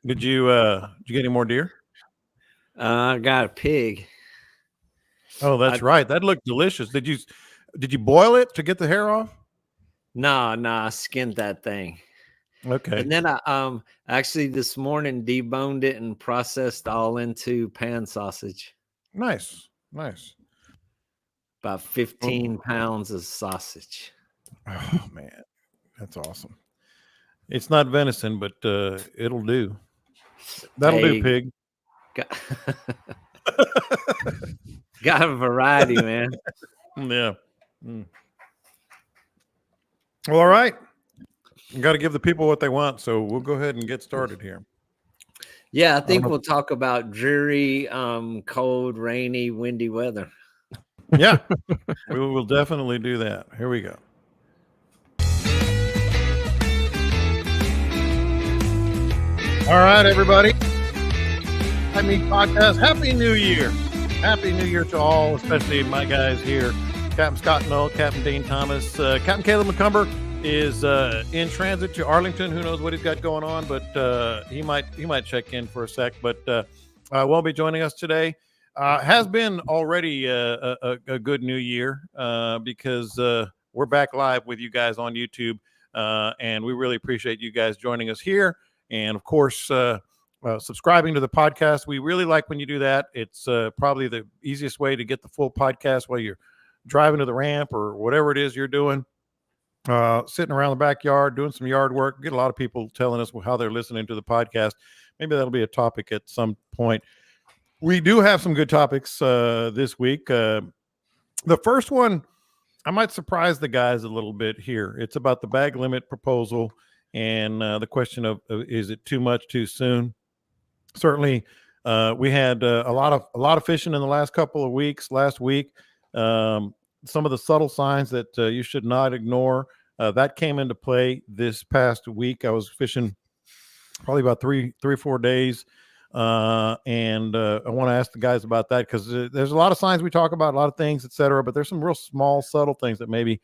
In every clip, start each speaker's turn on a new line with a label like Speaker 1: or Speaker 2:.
Speaker 1: Did you get any more deer?
Speaker 2: I got a pig.
Speaker 1: Oh, that's right. That looked delicious. Did you boil it to get the hair off?
Speaker 2: Nah, I skinned that thing.
Speaker 1: Okay.
Speaker 2: And then I actually this morning deboned it and processed all into pan sausage.
Speaker 1: Nice.
Speaker 2: About 15 pounds of sausage.
Speaker 1: Oh man, that's awesome. It's not venison, but it'll do. That'll do,
Speaker 2: Hey,
Speaker 1: pig.
Speaker 2: got, got a variety, man.
Speaker 1: Yeah. Mm. Well, all right. You got to give the people what they want, so we'll go ahead and get started here.
Speaker 2: Yeah, I think we'll talk about dreary, cold, rainy, windy weather.
Speaker 1: Yeah, we will definitely do that. Here we go. All right, everybody. Meat Podcast. Happy New Year. Happy New Year to all, especially my guys here. Captain Scott Knoll, Captain Dean Thomas. Captain Caleb McCumber is in transit to Arlington. Who knows what he's got going on, but he might check in for a sec, but won't be joining us today. Has been already a good New Year because we're back live with you guys on YouTube, and we really appreciate you guys joining us here. And of course, subscribing to the podcast. We really like when you do that. It's probably the easiest way to get the full podcast while you're driving to the ramp or whatever it is you're doing. Sitting around the backyard, doing some yard work. Get a lot of people telling us how they're listening to the podcast. Maybe that'll be a topic at some point. We do have some good topics this week. The first one, I might surprise the guys a little bit here. It's about the bag limit proposal and the question of is it too much too soon? Certainly, we had a lot of fishing in the last couple of weeks. Last week, some of the subtle signs that you should not ignore that came into play this past week. I was fishing probably about three or 4 days, and I want to ask the guys about that because there's a lot of signs we talk about, a lot of things, etc. But there's some real small, subtle things that maybe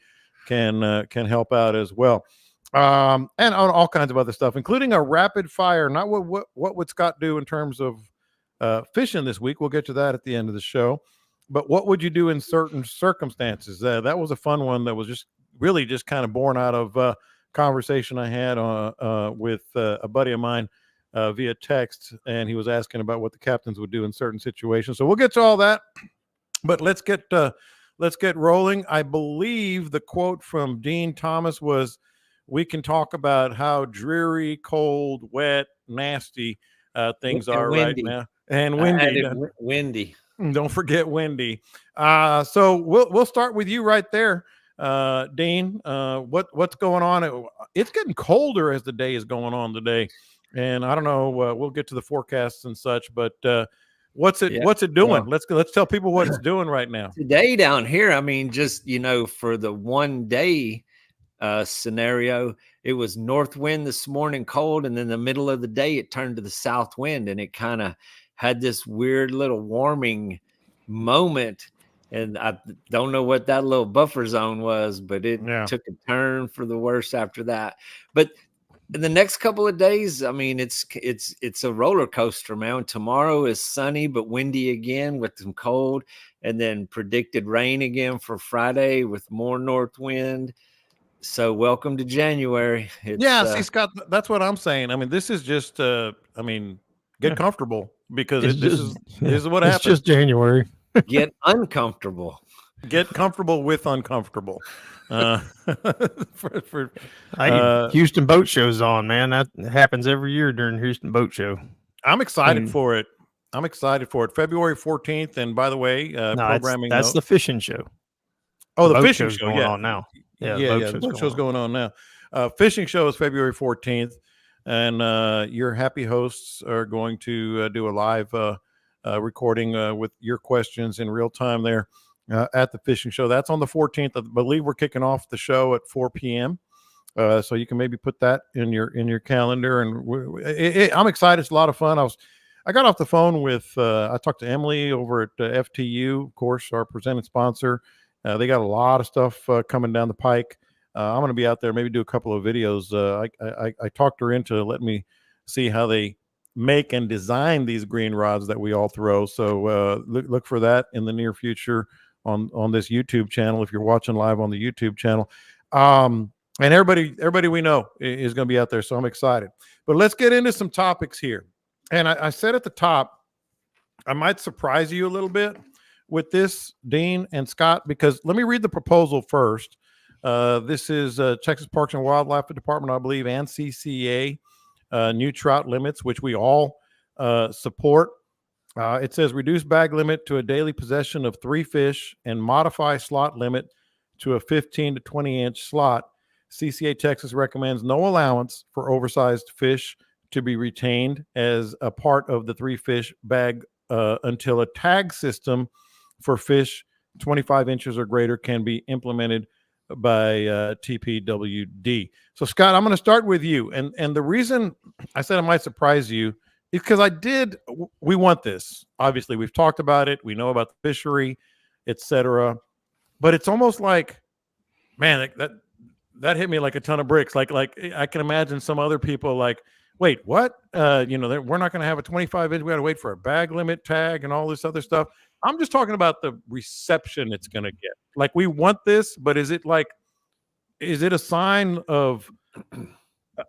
Speaker 1: can help out as well. And on all kinds of other stuff, including a rapid fire. Not what would Scott do in terms of fishing this week? We'll get to that at the end of the show. But what would you do in certain circumstances? That was a fun one. That was just kind of born out of conversation I had with a buddy of mine via text, and he was asking about what the captains would do in certain situations. So we'll get to all that. But let's get rolling. I believe the quote from Dean Thomas was, we can talk about how dreary, cold, wet, nasty things are windy right now. And windy.
Speaker 2: Windy.
Speaker 1: Don't forget windy. So we'll start with you right there, Dean. What's going on? It's getting colder as the day is going on today. And I don't know, we'll get to the forecasts and such, but what's it doing? Well, let's tell people what it's doing right now.
Speaker 2: Today down here, I mean, just, for the 1 day scenario, it was north wind this morning, cold, and then the middle of the day it turned to the south wind, and it kind of had this weird little warming moment, and I don't know what that little buffer zone was, but it took a turn for the worse after that. But in the next couple of days, I mean, it's a roller coaster, man. Tomorrow is sunny but windy again with some cold, and then predicted rain again for Friday with more north wind. So welcome to January.
Speaker 1: See, Scott, that's what I'm saying. I mean, this is just, get comfortable because this is what happens.
Speaker 3: It's just January.
Speaker 2: Get uncomfortable.
Speaker 1: Get comfortable with uncomfortable.
Speaker 3: Houston Boat Show's on, man. That happens every year during Houston Boat Show.
Speaker 1: I'm excited for it. February 14th. And by the way, programming.
Speaker 3: That's the fishing show.
Speaker 1: Oh, the fishing show
Speaker 3: going on now.
Speaker 1: The boat show's going on now. Fishing show is February 14th, and your happy hosts are going to do a live recording with your questions in real time there at the fishing show. That's on the 14th. I believe we're kicking off the show at 4 p.m. So you can maybe put that in your calendar. And I'm excited. It's a lot of fun. I got off the phone with I talked to Emily over at FTU, of course, our presenting sponsor. They got a lot of stuff coming down the pike. I'm going to be out there, maybe do a couple of videos. I talked her into letting me see how they make and design these green rods that we all throw. So look for that in the near future on this YouTube channel if you're watching live on the YouTube channel. And everybody we know is going to be out there, so I'm excited. But let's get into some topics here. And I said at the top, I might surprise you a little bit with this, Dean and Scott, because let me read the proposal first. This is Texas Parks and Wildlife Department, I believe, and CCA new trout limits, which we all support. It says reduce bag limit to a daily possession of 3 fish and modify slot limit to a 15 to 20 inch slot. CCA Texas recommends no allowance for oversized fish to be retained as a part of the 3 fish bag until a tag system for fish 25 inches or greater can be implemented by TPWD. So Scott, I'm going to start with you. And the reason I said I might surprise you is because we want this. Obviously, we've talked about it. We know about the fishery, etc. But it's almost like, man, that hit me like a ton of bricks. Like I can imagine some other people like, wait, what? We're not going to have a 25 inch. We got to wait for a bag limit tag and all this other stuff. I'm just talking about the reception it's going to get. Like, we want this, but is it a sign of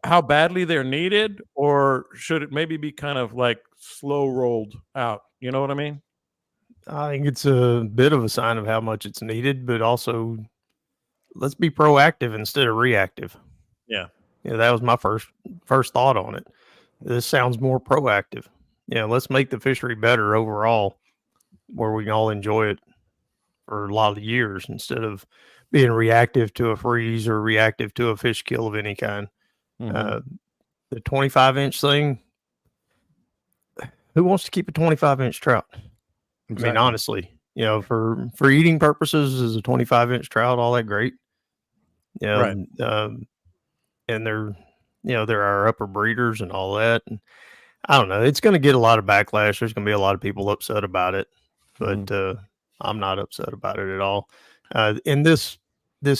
Speaker 1: how badly they're needed, or should it maybe be kind of like slow rolled out? You know what I mean?
Speaker 3: I think it's a bit of a sign of how much it's needed, but also let's be proactive instead of reactive.
Speaker 1: Yeah.
Speaker 3: That was my first thought on it. This sounds more proactive. Let's make the fishery better overall, where we can all enjoy it for a lot of years instead of being reactive to a freeze or reactive to a fish kill of any kind. The 25 inch thing, who wants to keep a 25 inch trout? Exactly. I mean, honestly, for eating purposes, is a 25 inch trout all that great?
Speaker 1: Right.
Speaker 3: And they're our upper breeders and all that. And I don't know. It's going to get a lot of backlash. There's going to be a lot of people upset about it, but I'm not upset about it at all. And this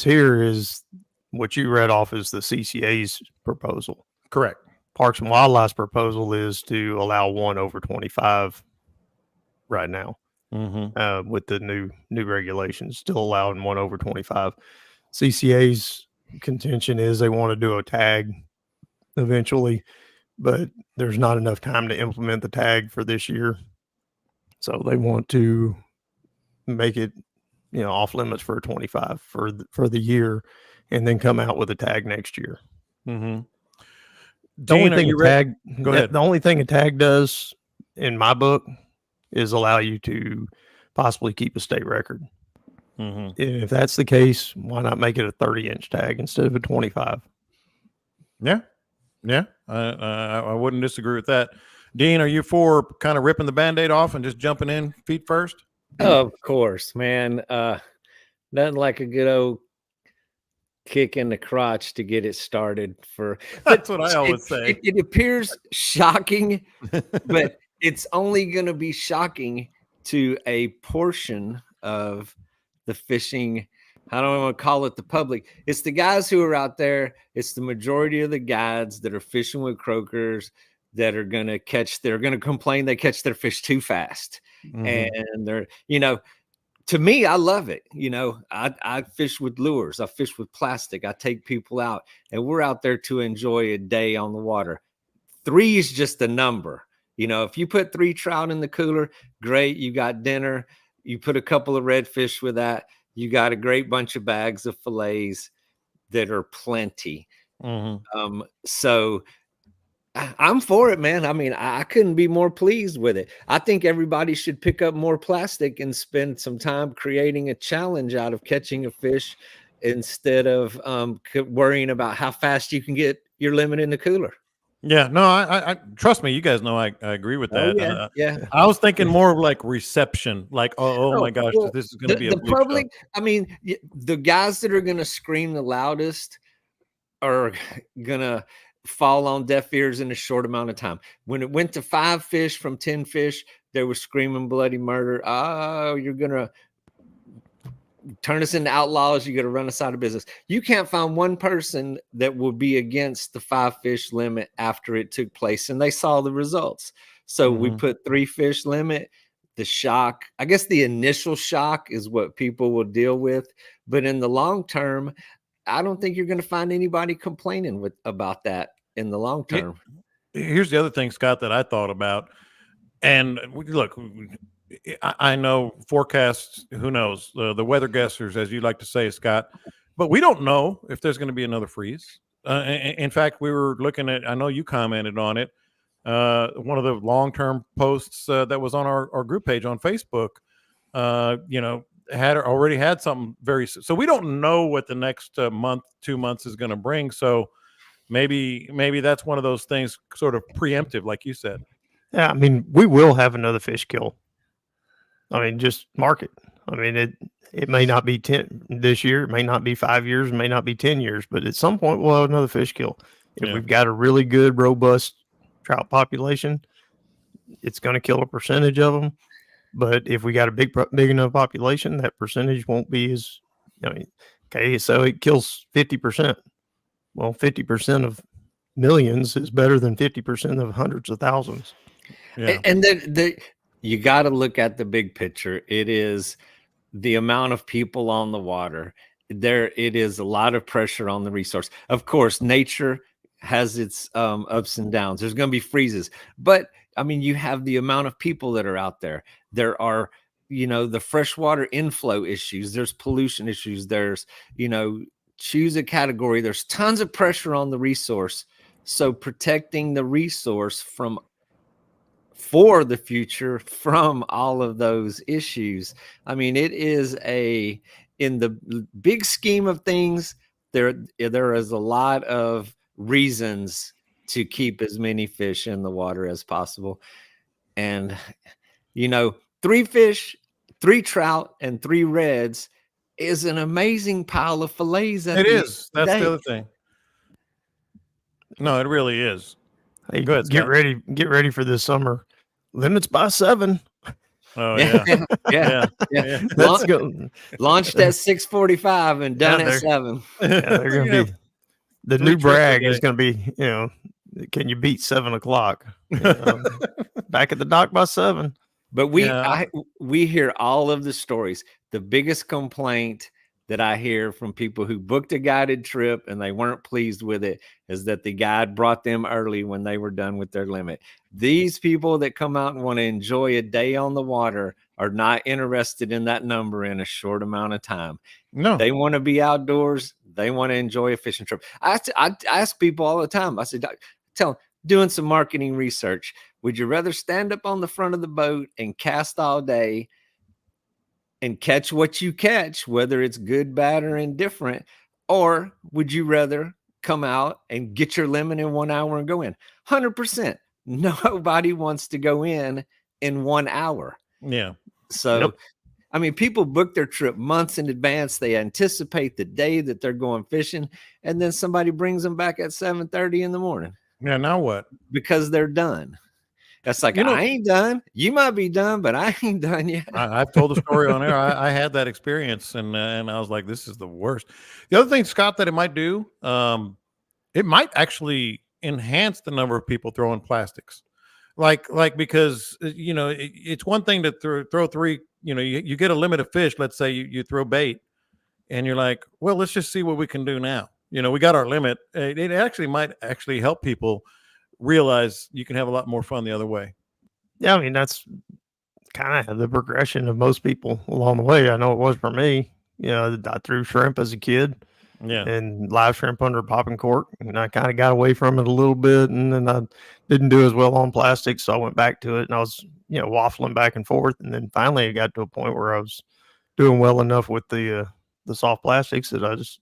Speaker 3: here is what you read off is the CCA's proposal.
Speaker 1: Correct.
Speaker 3: Parks and Wildlife's proposal is to allow 1 over 25 right now. With the new regulations, still allowing 1 over 25. CCA's contention is they want to do a tag eventually, but there's not enough time to implement the tag for this year. So they want to make it, off limits for a 25 for the year, and then come out with a tag next year.
Speaker 1: The
Speaker 3: only thing a tag does in my book is allow you to possibly keep a state record. If that's the case, why not make it a 30 inch tag instead of a 25?
Speaker 1: Yeah. I wouldn't disagree with that. Dean, are you for kind of ripping the Band-Aid off and just jumping in feet first?
Speaker 2: Of course, man. Nothing like a good old kick in the crotch to get it started.
Speaker 1: That's what I always say.
Speaker 2: It appears shocking, but it's only going to be shocking to a portion of the fishing. I don't want to call it the public. It's the guys who are out there. It's the majority of the guides that are fishing with croakers that are going to complain they catch their fish too fast. And they're, to me, I love it. I fish with lures. I fish with plastic. I take people out, and we're out there to enjoy a day on the water. 3 is just a number. If you put 3 trout in the cooler, great. You got dinner. You put a couple of redfish with that. You got a great bunch of bags of fillets that are plenty. So I'm for it, man. I mean, I couldn't be more pleased with it. I think everybody should pick up more plastic and spend some time creating a challenge out of catching a fish instead of worrying about how fast you can get your limit in the cooler.
Speaker 1: Yeah, no, I trust me. You guys know I agree with that.
Speaker 2: Oh, yeah.
Speaker 1: I was thinking more of like reception, like oh my gosh,
Speaker 2: well,
Speaker 1: this is going to be a big
Speaker 2: public.
Speaker 1: show.
Speaker 2: I mean, the guys that are going to scream the loudest are going to fall on deaf ears in a short amount of time. When it went to 5 fish from 10 fish, they were screaming bloody murder. Oh, you're going to turn us into outlaws. You got to run us out of business. You can't find one person that will be against the 5 fish limit after it took place, and they saw the results. So we put 3 fish limit. The shock, I guess the initial shock is what people will deal with, but in the long term, I don't think you're going to find anybody complaining about that in the long term.
Speaker 1: Here's the other thing, Scott, that I thought about. And look, I know forecasts, who knows, the weather guessers, as you like to say, Scott, but we don't know if there's going to be another freeze. In fact, we were looking at, I know you commented on it, one of the long-term posts that was on our group page on Facebook, had already had something so we don't know what the next month, 2 months is going to bring. So maybe that's one of those things, sort of preemptive, like you said.
Speaker 3: Yeah, I mean, we will have another fish kill. I mean, just mark it. I mean, it may not be 10 this year, it may not be 5 years, it may not be 10 years, but at some point we'll have another fish kill. If we've got a really good, robust trout population, it's going to kill a percentage of them. But if we got a big enough population, that percentage won't be as, okay, so it kills 50%. Well, 50% of millions is better than 50% of hundreds of thousands.
Speaker 2: Yeah. And then you got to look at the big picture. It is the amount of people on the water. It is a lot of pressure on the resource. Of course, nature has its ups and downs. There's going to be freezes, but I mean, you have the amount of people that are out there. There are, the freshwater inflow issues. There's pollution issues. There's, choose a category. There's tons of pressure on the resource. So protecting the resource for the future from all of those issues. I mean, it is in the big scheme of things, there is a lot of reasons to keep as many fish in the water as possible. And, 3 fish, 3 trout, and 3 reds is an amazing pile of fillets.
Speaker 1: It is. That's the other thing. No, it really is.
Speaker 3: Hey, go ahead, get ready for this summer. Limits by 7.
Speaker 1: Oh yeah.
Speaker 2: Yeah. That's good. Launched at 6:45 and done at 7.
Speaker 3: Yeah, they're gonna be the new brag is gonna be, can you beat 7 o'clock? Back at the dock by 7.
Speaker 2: But we hear all of the stories. The biggest complaint that I hear from people who booked a guided trip and they weren't pleased with it is that the guide brought them early when they were done with their limit. These people that come out and want to enjoy a day on the water are not interested in that number in a short amount of time.
Speaker 1: No,
Speaker 2: they want to be outdoors. They want to enjoy a fishing trip. I ask people all the time. I said, tell them, doing some marketing research. Would you rather stand up on the front of the boat and cast all day and catch what you catch, whether it's good, bad, or indifferent? Or would you rather come out and get your limit in 1 hour and go in? 100%. Nobody wants to go in 1 hour.
Speaker 1: Yeah.
Speaker 2: So, I mean, people book their trip months in advance. They anticipate the day that they're going fishing, and then somebody brings them back at 7:30 in the morning.
Speaker 1: Yeah. Now what?
Speaker 2: Because they're done. That's like, I ain't done. You might be done, but I ain't done yet.
Speaker 1: I've told the story on air. I had that experience, and I was like, this is the worst. The other thing, Scott, that it might do, it might actually enhance the number of people throwing plastics. Like because, it's one thing to throw 3, you get a limit of fish. Let's say you throw bait and you're like, well, let's just see what we can do now. We got our limit. It actually might help people realize you can have a lot more fun the other way.
Speaker 3: Yeah, I mean, that's kind of the progression of most people along the way. I know it was for me. I threw shrimp as a kid.
Speaker 1: Yeah.
Speaker 3: And live shrimp under a popping cork. And I kind of got away from it a little bit. And then I didn't do as well on plastic. So I went back to it and I was, waffling back and forth. And then finally I got to a point where I was doing well enough with the soft plastics that I just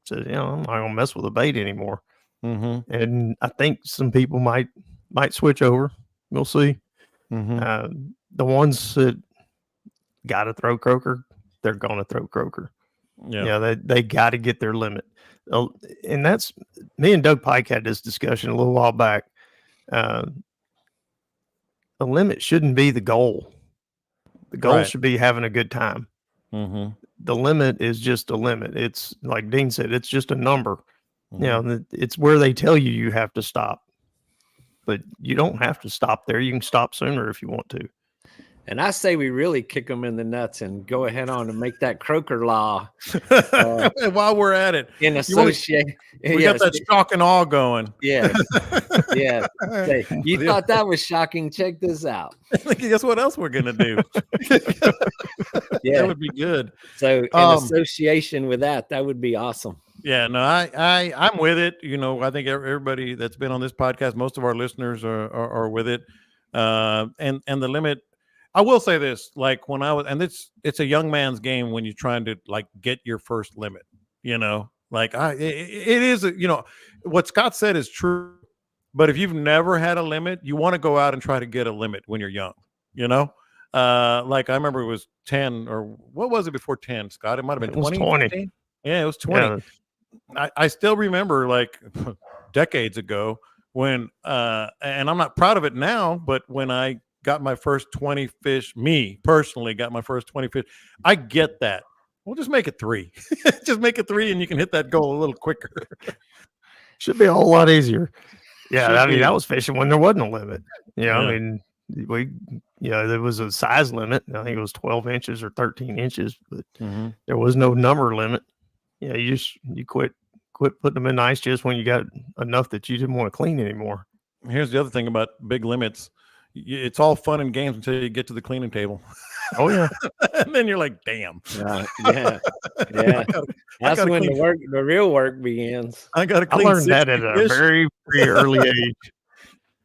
Speaker 3: said, I'm not going to mess with the bait anymore.
Speaker 1: Mm-hmm.
Speaker 3: And I think some people might switch over. We'll see.
Speaker 1: Mm-hmm.
Speaker 3: The ones that got to throw croaker, they're going to throw croaker.
Speaker 1: Yeah,
Speaker 3: they got to get their limit. And that's, me and Doug Pike had this discussion a little while back. The limit shouldn't be the goal. The goal should be having a good time.
Speaker 1: Mm-hmm.
Speaker 3: the limit is just a limit. It's like Dean said, it's just a number. It's where they tell you have to stop, but you don't have to stop there. You can stop sooner if you want to.
Speaker 2: And I say we really kick them in the nuts and go ahead on and make that croaker law.
Speaker 1: While we're at it,
Speaker 2: in association,
Speaker 1: we got that shock and awe going.
Speaker 2: Yeah, yeah. You thought that was shocking? Check this out.
Speaker 1: Guess what else we're gonna do?
Speaker 2: Yeah,
Speaker 1: that would be good.
Speaker 2: So in association with that would be awesome.
Speaker 1: Yeah, no, I'm with it. I think everybody that's been on this podcast, most of our listeners are with it. And the limit. I will say this, like when I was, and it's a young man's game when you're trying to like get your first limit, like it is, what Scott said is true, but if you've never had a limit, you want to go out and try to get a limit when you're young, like I remember it was 10 or what was it before 10, Scott? It might've been 20. Yeah, it was 20. Yeah. I still remember like decades ago when, and I'm not proud of it now, but when I got my first 20 fish, me personally got my first 20 fish. I get that. We'll just make it 3. Just make it 3 and you can hit that goal a little quicker.
Speaker 3: Should be a whole lot easier. Yeah, I mean, I was fishing when there wasn't a limit. I mean, there was a size limit. I think it was 12 inches or 13 inches, but there was no number limit. You quit putting them in the ice just when you got enough that you didn't want to clean anymore.
Speaker 1: Here's the other thing about big limits. It's all fun and games until you get to the cleaning table.
Speaker 3: Oh yeah.
Speaker 1: And then you're like, damn.
Speaker 2: Yeah. That's when the real work begins.
Speaker 1: I learned
Speaker 3: that at a very, very early age.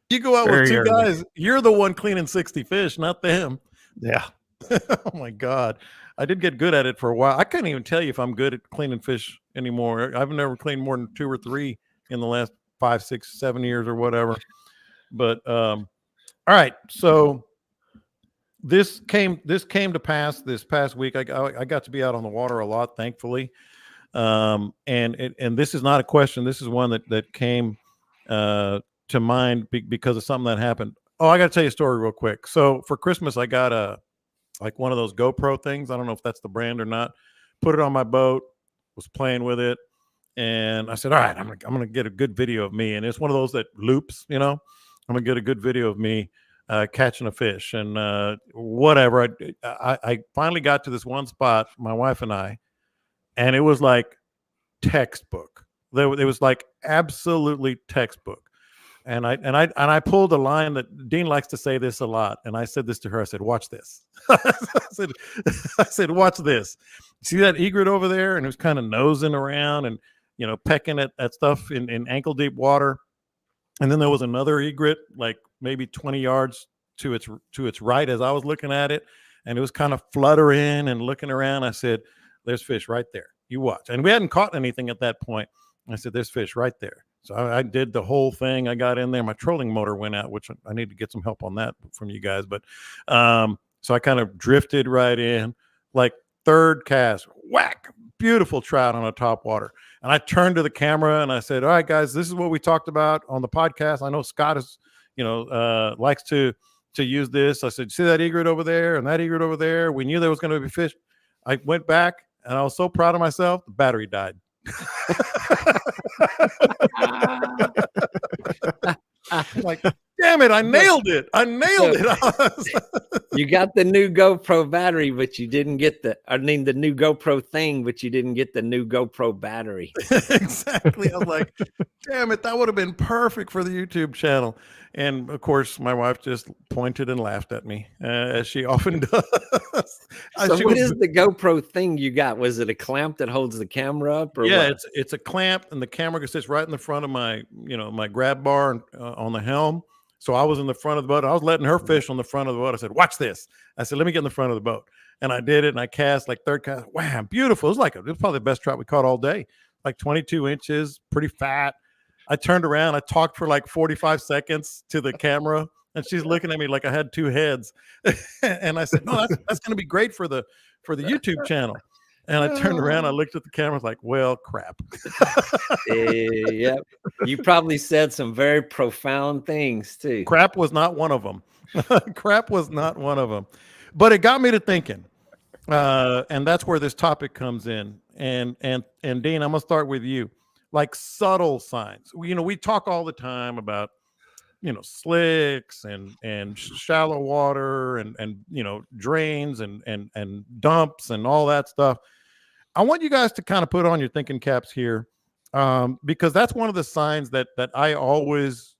Speaker 1: You go out with 2 guys, you're the one cleaning 60 fish, not them.
Speaker 3: Yeah.
Speaker 1: Oh my God. I did get good at it for a while. I couldn't even tell you if I'm good at cleaning fish anymore. I've never cleaned more than 2 or 3 in the last 5, 6, 7 years or whatever. But all right, so this came to pass this past week. I got to be out on the water a lot, thankfully, and this is not a question. This is one that came to mind because of something that happened. Oh, I got to tell you a story real quick. So for Christmas, I got one of those GoPro things. I don't know if that's the brand or not. Put it on my boat. Was playing with it, and I said, all right, I'm gonna get a good video of me, and it's one of those that loops, I'm gonna get a good video of me catching a fish and whatever. I finally got to this one spot, my wife and I, and it was like textbook. It was like absolutely textbook. And I pulled a line that Dean likes to say this a lot, and I said this to her. I said, "Watch this." I said, "Watch this. See that egret over there?" And it was kind of nosing around and pecking at stuff in ankle deep water. And then there was another egret, like maybe 20 yards to its right as I was looking at it. And it was kind of fluttering and looking around. I said, there's fish right there. You watch. And we hadn't caught anything at that point. I said, there's fish right there. So I did the whole thing. I got in there. My trolling motor went out, which I need to get some help on that from you guys. But so I kind of drifted right in, like third cast, whack, beautiful trout on a top water. And I turned to the camera and I said, all right, guys, this is what we talked about on the podcast. I know Scott is, likes to use this. I said, see that egret over there and that egret over there? We knew there was going to be fish. I went back and I was so proud of myself. The battery died. Like, damn it, I nailed it.
Speaker 2: You got the new GoPro battery, but you didn't get the new GoPro thing, but you didn't get the new GoPro battery.
Speaker 1: Exactly. I was like, damn it, that would have been perfect for the YouTube channel. And of course, my wife just pointed and laughed at me, as she often does.
Speaker 2: So what is the GoPro thing you got? Was it a clamp that holds the camera up? Or
Speaker 1: yeah,
Speaker 2: what?
Speaker 1: it's a clamp, and the camera sits right in the front of my, my grab bar on the helm. So I was in the front of the boat. I was letting her fish on the front of the boat. I said, watch this. I said, let me get in the front of the boat. And I did it, and I cast like third cast. Wow, beautiful. It was probably the best trout we caught all day, like 22 inches, pretty fat. I turned around. I talked for like 45 seconds to the camera, and she's looking at me like I had 2 heads. And I said, no, that's going to be great for the YouTube channel. And I turned around, I looked at the camera, like, well, crap.
Speaker 2: Yep. You probably said some very profound things too.
Speaker 1: Crap was not one of them. Crap was not one of them. But it got me to thinking. And that's where this topic comes in. And Dean, I'm gonna start with you. Like subtle signs. We talk all the time about slicks and shallow water and drains and dumps and all that stuff. I want you guys to kind of put on your thinking caps here, because that's one of the signs that I always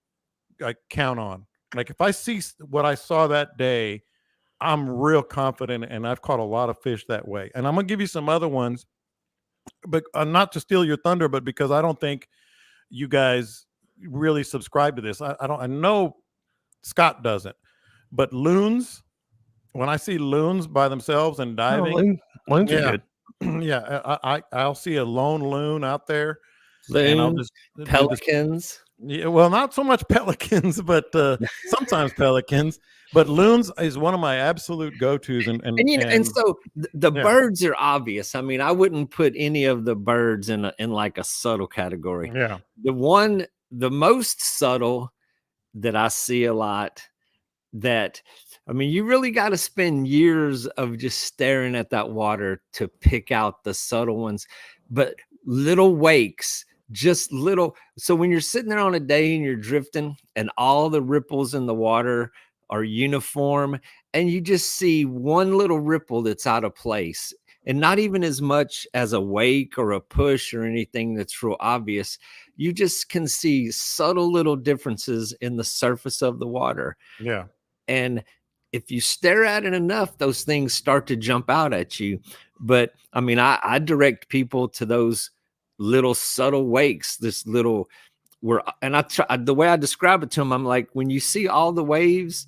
Speaker 1: count on. Like if I see what I saw that day, I'm real confident, and I've caught a lot of fish that way. And I'm gonna give you some other ones, but not to steal your thunder, but because I don't think you guys really subscribe to this. I know Scott doesn't, but loons. When I see loons by themselves and diving,
Speaker 3: loons
Speaker 1: yeah,
Speaker 3: are good.
Speaker 1: Yeah, I'll see a lone loon out there, and I'll
Speaker 2: Loons,
Speaker 1: just
Speaker 2: pelicans.
Speaker 1: Yeah, well, not so much pelicans, but sometimes pelicans. But loons is one of my absolute go-tos,
Speaker 2: And so the
Speaker 1: yeah.
Speaker 2: birds are obvious. I mean, I wouldn't put any of the birds in like a subtle category.
Speaker 1: Yeah.
Speaker 2: The most subtle that I see a lot, that I mean, you really got to spend years of just staring at that water to pick out the subtle ones, but little wakes, just little. So when you're sitting there on a day and you're drifting and all the ripples in the water are uniform, and you just see one little ripple that's out of place, and not even as much as a wake or a push or anything that's real obvious. You just can see subtle little differences in the surface of the water.
Speaker 1: Yeah.
Speaker 2: And if you stare at it enough, those things start to jump out at you. But I mean, I direct people to those little subtle wakes, this little and the way I describe it to them, I'm like, when you see all the waves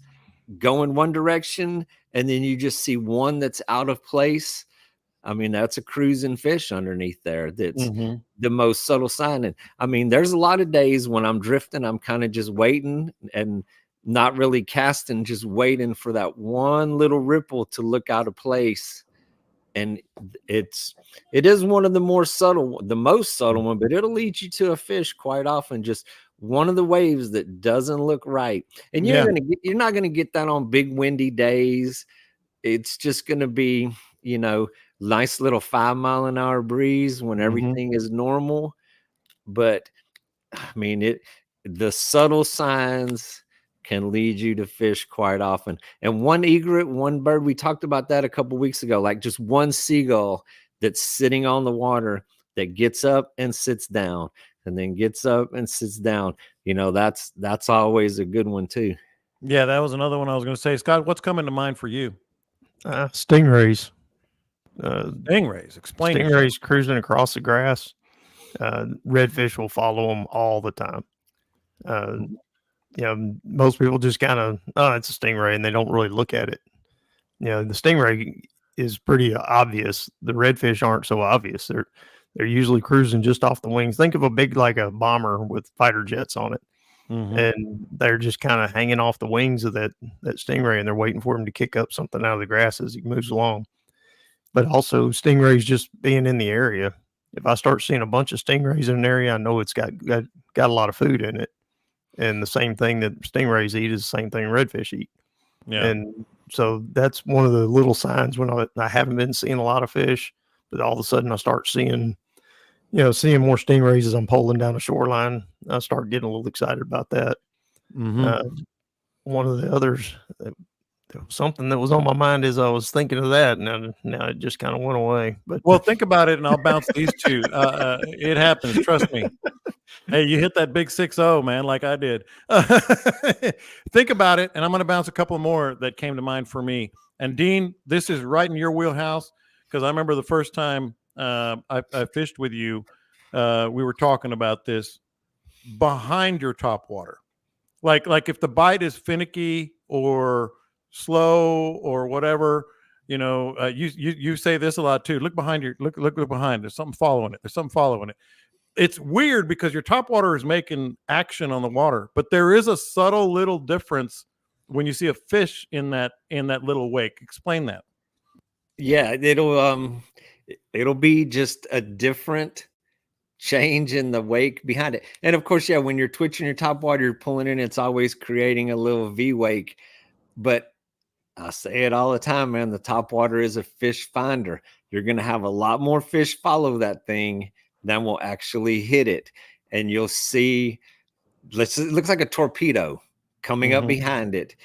Speaker 2: go in one direction and then you just see one that's out of place, I mean, that's a cruising fish underneath there. That's the most subtle sign. And I mean, there's a lot of days when I'm drifting, I'm kind of just waiting and not really casting, just waiting for that one little ripple to look out of place. And it is one of the most subtle one, but it'll lead you to a fish quite often. Just one of the waves that doesn't look right. And you're not going to get that on big windy days. It's just going to be, nice little 5 mile an hour breeze when everything is normal. But I mean, the subtle signs can lead you to fish quite often. And one egret, one bird, we talked about that a couple weeks ago, like just one seagull that's sitting on the water that gets up and sits down and then gets up and sits down. That's always a good one too.
Speaker 1: Yeah, that was another one I was going to say. Scott, what's coming to mind for you?
Speaker 3: Stingrays.
Speaker 1: Stingrays. Explain.
Speaker 3: Stingrays cruising across the grass. Redfish will follow them all the time. Most people just kind of, it's a stingray, and they don't really look at it. The stingray is pretty obvious. The redfish aren't so obvious. They're usually cruising just off the wings. Think of a big, like a bomber with fighter jets on it. And they're just kind of hanging off the wings of that stingray, and they're waiting for him to kick up something out of the grass as he moves along. But also stingrays just being in the area. If I start seeing a bunch of stingrays in an area, I know it's got a lot of food in it. And the same thing that stingrays eat is the same thing redfish eat. Yeah. And so that's one of the little signs when I haven't been seeing a lot of fish, but all of a sudden I start seeing more stingrays as I'm pulling down the shoreline. I start getting a little excited about that. One of the others, something that was on my mind as I was thinking of that, and now it just kind of went away. But
Speaker 1: well, think about it, and I'll bounce these two. It happens, trust me. Hey, you hit that big 6-0, man, like I did. Think about it, and I'm going to bounce a couple more that came to mind for me. And Dean, this is right in your wheelhouse, because I remember the first time I fished with you, we were talking about this behind your top water. Like if the bite is finicky or slow or whatever, you say this a lot too. Look behind look behind. There's something following it. It's weird because your top water is making action on the water, but there is a subtle little difference when you see a fish in that little wake. Explain that.
Speaker 2: Yeah, it'll be just a different change in the wake behind it. And of course, when you're twitching your top water, you're pulling in, it's always creating a little V wake. But I say it all the time, man. The top water is a fish finder. You're going to have a lot more fish follow that thing than will actually hit it. And you'll see, it looks like a torpedo coming up behind it.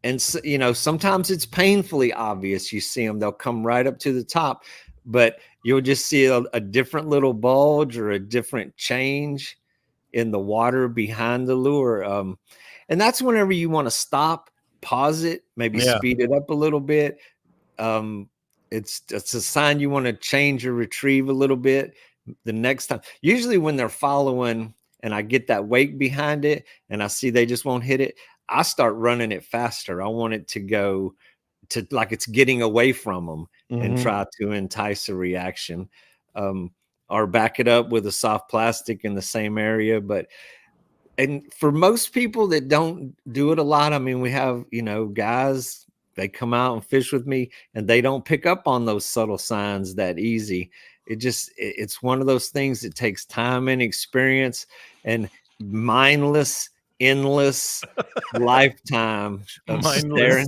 Speaker 2: And, so, you know, sometimes it's painfully obvious. You see them, they'll come right up to the top, but you'll just see a different little bulge or a different change in the water behind the lure. And that's whenever you want to stop, pause it, maybe speed it up a little bit. It's a sign you want to change or retrieve a little bit the next time. Usually when they're following and I get that wake behind it and I see they just won't hit it, I start running it faster. I want it to go to like it's getting away from them and try to entice a reaction, or back it up with a soft plastic in the same area. And for most people that don't do it a lot, I mean, we have, you know, guys, they come out and fish with me and they don't pick up on those subtle signs that easy. It's one of those things that takes time and experience and mindless, endless lifetime of staring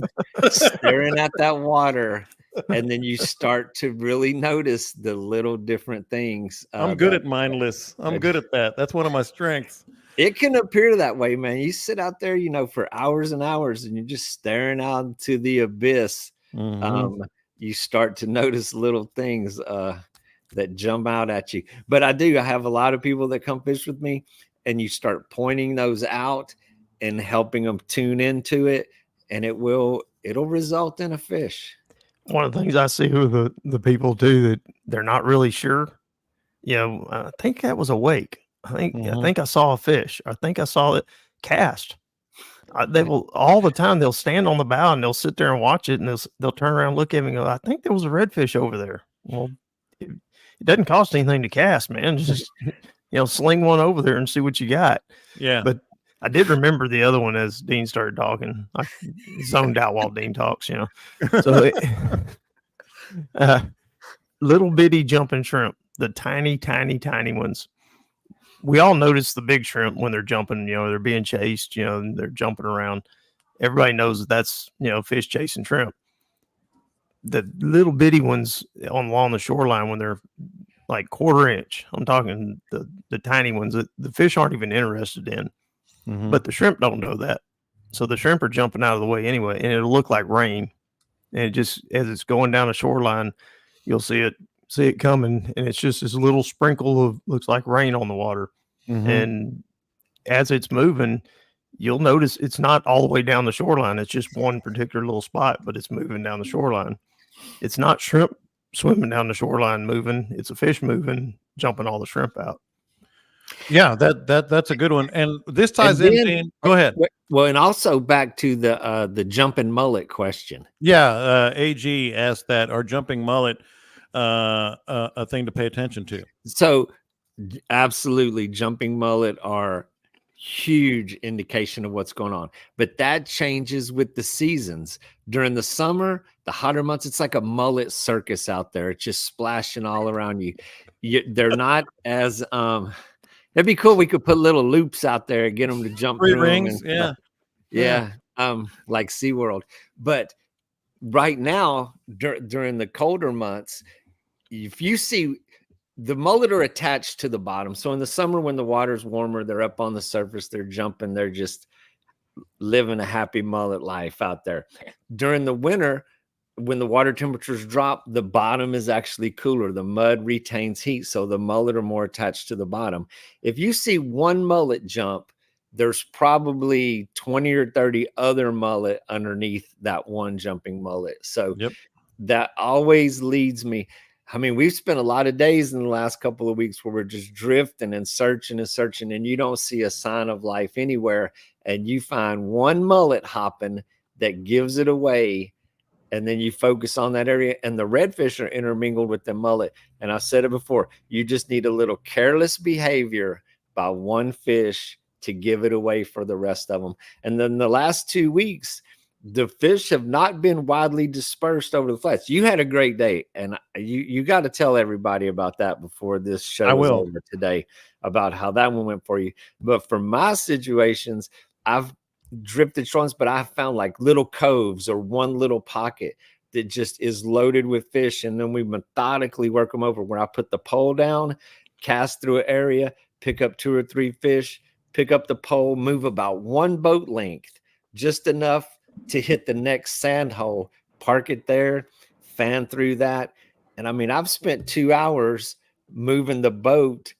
Speaker 2: at that water. And then you start to really notice the little different things.
Speaker 1: I'm good at mindless. I'm good at that. That's one of my strengths.
Speaker 2: It can appear that way, man. You sit out there, you know, for hours and hours and you're just staring out into the abyss. You start to notice little things that jump out at you. But I have a lot of people that come fish with me and you start pointing those out and helping them tune into it. And it'll result in a fish.
Speaker 3: One of the things I see with the people too, that they're not really sure, you know, I think that was a wake. I think I saw a fish. I think I saw it cast. They will all the time. They'll stand on the bow and they'll sit there and watch it, and they'll turn around, and look at me, and go, "I think there was a redfish over there." Well, it doesn't cost anything to cast, man. Just sling one over there and see what you got.
Speaker 1: Yeah.
Speaker 3: But I did remember the other one as Dean started talking. I zoned out while Dean talks. So little bitty jumping shrimp, the tiny, tiny, tiny ones. We all notice the big shrimp when they're jumping, they're being chased, and they're jumping around. Everybody knows that's, fish chasing shrimp. The little bitty ones along the shoreline, when they're like 1/4 inch, I'm talking the tiny ones that the fish aren't even interested in, but the shrimp don't know that. So the shrimp are jumping out of the way anyway, and it'll look like rain. And it just, as it's going down the shoreline, you'll see it coming, and it's just this little sprinkle of, looks like rain on the water. And as it's moving, you'll notice it's not all the way down the shoreline. It's just one particular little spot, but it's moving down the shoreline. It's not shrimp swimming down the shoreline moving. It's a fish moving, jumping all the shrimp out.
Speaker 1: Yeah, that's a good one. And this ties in. Go ahead.
Speaker 2: Well, and also back to the jumping mullet question.
Speaker 1: Yeah, AG asked that, are jumping mullet a thing to pay attention to?
Speaker 2: So absolutely, jumping mullet are huge indication of what's going on, but that changes with the seasons. During the summer, the hotter months, it's like a mullet circus out there. It's just splashing all around you. They're not as it'd be cool. We could put little loops out there and get them to jump through
Speaker 1: rings.
Speaker 2: Them like SeaWorld. But right now, during the colder months, if you see, the mullet are attached to the bottom. So in the summer, when the water's warmer, they're up on the surface, they're jumping, they're just living a happy mullet life out there. During the winter, when the water temperatures drop, the bottom is actually cooler. The mud retains heat, so the mullet are more attached to the bottom. If you see one mullet jump, there's probably 20 or 30 other mullet underneath that one jumping mullet. So that always leads me. I mean, we've spent a lot of days in the last couple of weeks where we're just drifting and searching, and you don't see a sign of life anywhere. And you find one mullet hopping that gives it away. And then you focus on that area, and the redfish are intermingled with the mullet. And I said it before, you just need a little careless behavior by one fish to give it away for the rest of them. And then the last 2 weeks, the fish have not been widely dispersed over the flats. You had a great day, and you got to tell everybody about that before this show is over today, about how that one went for you. But for my situations, drifted shorelines, but I found like little coves or one little pocket that just is loaded with fish. And then we methodically work them over where I put the pole down, cast through an area, pick up 2 or 3 fish, pick up the pole, move about 1 boat length, just enough to hit the next sand hole, park it there, fan through that. And I mean, I've spent 2 hours moving the boat,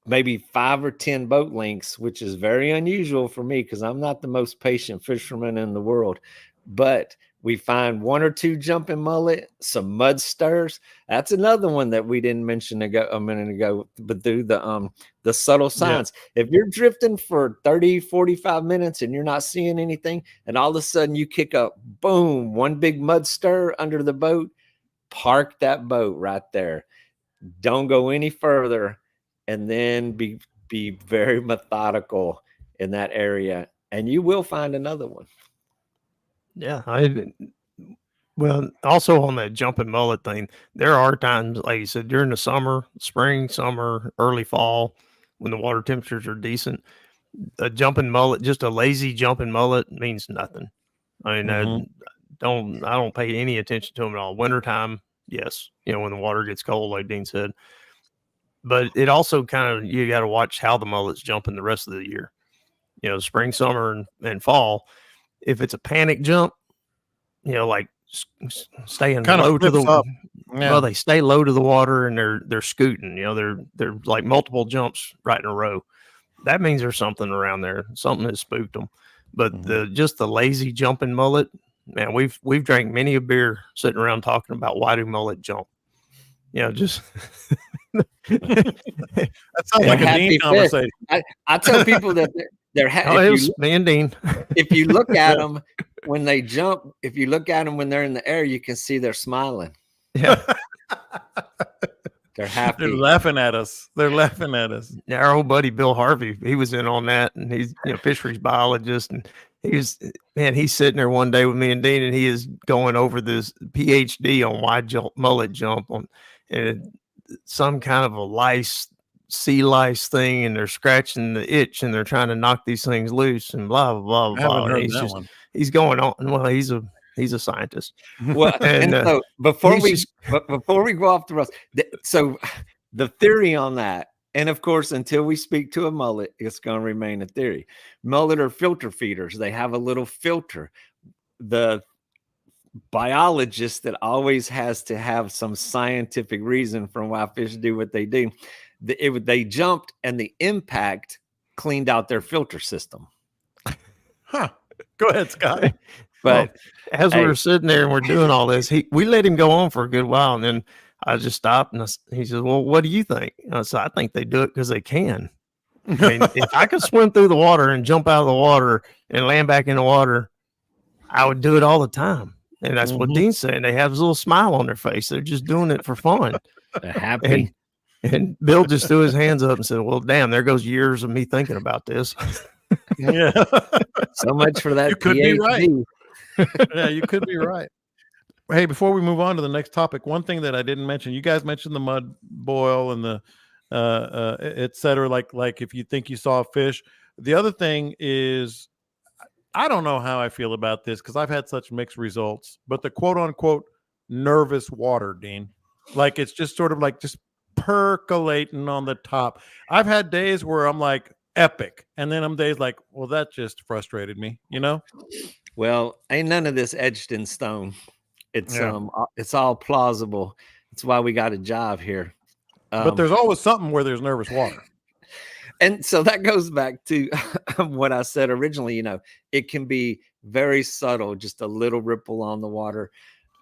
Speaker 2: maybe 5 or 10 boat lengths, which is very unusual for me because I'm not the most patient fisherman in the world. But we find 1 or 2 jumping mullet, some mud stirs. That's another one that we didn't mention a minute ago, but through the subtle signs. Yeah. If you're drifting for 30, 45 minutes and you're not seeing anything, and all of a sudden you kick up, boom, 1 big mud stir under the boat, park that boat right there. Don't go any further, and then be very methodical in that area, and you will find another one.
Speaker 3: Yeah, well, also on that jumping mullet thing, there are times, like you said, during the summer, spring, summer, early fall, when the water temperatures are decent, a jumping mullet, just a lazy jumping mullet means nothing. I mean, I don't pay any attention to them at all. Wintertime, yes, when the water gets cold, like Dean said. But it also kind of, you got to watch how the mullet's jumping the rest of the year. Spring, summer, and fall. If it's a panic jump, like staying kind low to the up. Yeah. Well, they stay low to the water and they're scooting. They're like multiple jumps right in a row. That means there's something around there. Something has spooked them. But just the lazy jumping mullet, man, we've drank many a beer sitting around talking about why do mullet jump. Just
Speaker 1: that sounds like a Dean conversation.
Speaker 2: I tell people that they're
Speaker 3: me and Dean.
Speaker 2: If you look at them when they jump, if you look at them when they're in the air, you can see they're smiling.
Speaker 3: Yeah.
Speaker 2: They're happy.
Speaker 1: They're laughing at us.
Speaker 3: Yeah, our old buddy Bill Harvey, he was in on that, and he's fisheries biologist, and he's sitting there one day with me and Dean, and he is going over this PhD on why mullet jump on, and some kind of a sea lice thing, and they're scratching the itch, and they're trying to knock these things loose, and blah blah blah blah. He's going on. Well, he's a scientist.
Speaker 2: Well, and so before we go off the rails, so the theory on that, and of course, until we speak to a mullet, it's going to remain a theory. Mullet are filter feeders. They have a little filter. The biologist that always has to have some scientific reason for why fish do what they do. They jumped, and the impact cleaned out their filter system.
Speaker 1: Huh. Go ahead, Scott.
Speaker 2: But
Speaker 3: as we were sitting there and we're doing all this, we let him go on for a good while, and then I just stopped, and he says, "Well, what do you think?" And I said, "I think they do it because they can. I mean, if I could swim through the water and jump out of the water and land back in the water, I would do it all the time." And that's what Dean's saying. They have this little smile on their face. They're just doing it for fun.
Speaker 2: They're happy.
Speaker 3: And Bill just threw his hands up and said, "Well, damn, there goes years of me thinking about this."
Speaker 1: Yeah.
Speaker 2: So much for that.
Speaker 1: You could be right. Yeah, you could be right. Hey, before we move on to the next topic, one thing that I didn't mention, you guys mentioned the mud boil and the et cetera, like if you think you saw a fish. The other thing is, I don't know how I feel about this because I've had such mixed results, but the quote unquote nervous water, Dean, like it's just sort of like just percolating on the top. I've had days where I'm like epic, and then I'm days like, well, that just frustrated me,
Speaker 2: Well, ain't none of this etched in stone. It's all plausible. That's why we got a job here.
Speaker 1: But there's always something where there's nervous water.
Speaker 2: And so that goes back to what I said originally, it can be very subtle, just a little ripple on the water.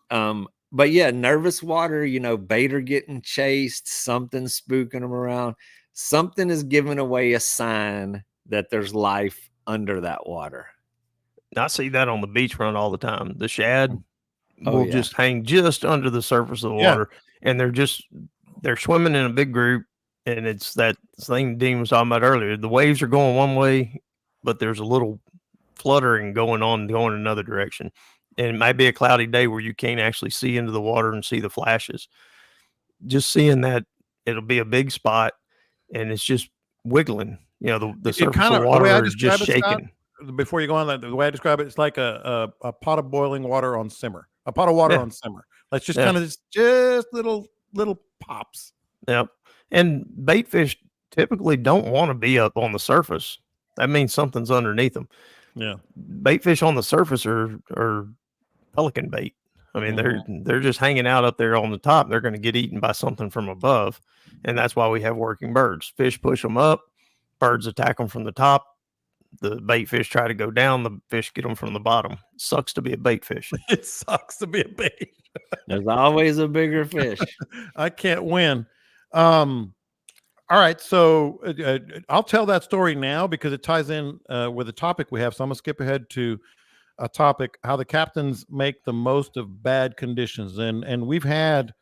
Speaker 2: But yeah, nervous water, bait are getting chased, something spooking them around. Something is giving away a sign that there's life under that water.
Speaker 3: I see that on the beachfront all the time. The shad will just hang just under the surface of the water, and they're swimming in a big group, and it's that thing Dean was talking about earlier. The waves are going one way, but there's a little fluttering going another direction. And it might be a cloudy day where you can't actually see into the water and see the flashes. Just seeing that, it'll be a big spot, and it's just wiggling. The surface of the water is just shaking.
Speaker 1: before you go on, the way I describe it, it's like a pot of boiling water on simmer, a pot of water on simmer. Like just kind of just little pops.
Speaker 3: Yep. And bait fish typically don't want to be up on the surface. That means something's underneath them.
Speaker 1: Yeah.
Speaker 3: Bait fish on the surface are pelican bait. I mean, they're just hanging out up there on the top. They're going to get eaten by something from above. And that's why we have working birds. Fish push them up, birds attack them from the top. The bait fish try to go down, the fish get them from the bottom. It sucks to be a bait fish.
Speaker 1: It sucks to be a bait.
Speaker 2: There's always a bigger fish.
Speaker 1: I can't win. All right, so I'll tell that story now because it ties in with the topic we have. So I'm gonna skip ahead to a topic: how the captains make the most of bad conditions, and we've had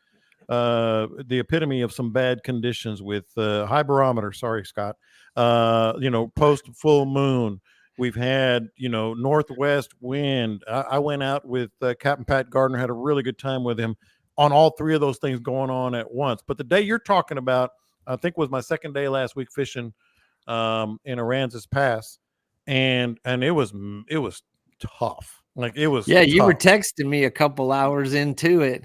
Speaker 1: the epitome of some bad conditions with high barometer. Sorry, Scott. Post full moon. We've had, northwest wind. I went out with Captain Pat Gardner, had a really good time with him on all three of those things going on at once. But the day you're talking about, I think was my second day last week fishing in Aransas Pass. And it was tough. Like it was.
Speaker 2: Yeah. You were
Speaker 1: tough.
Speaker 2: texting me a couple hours into it.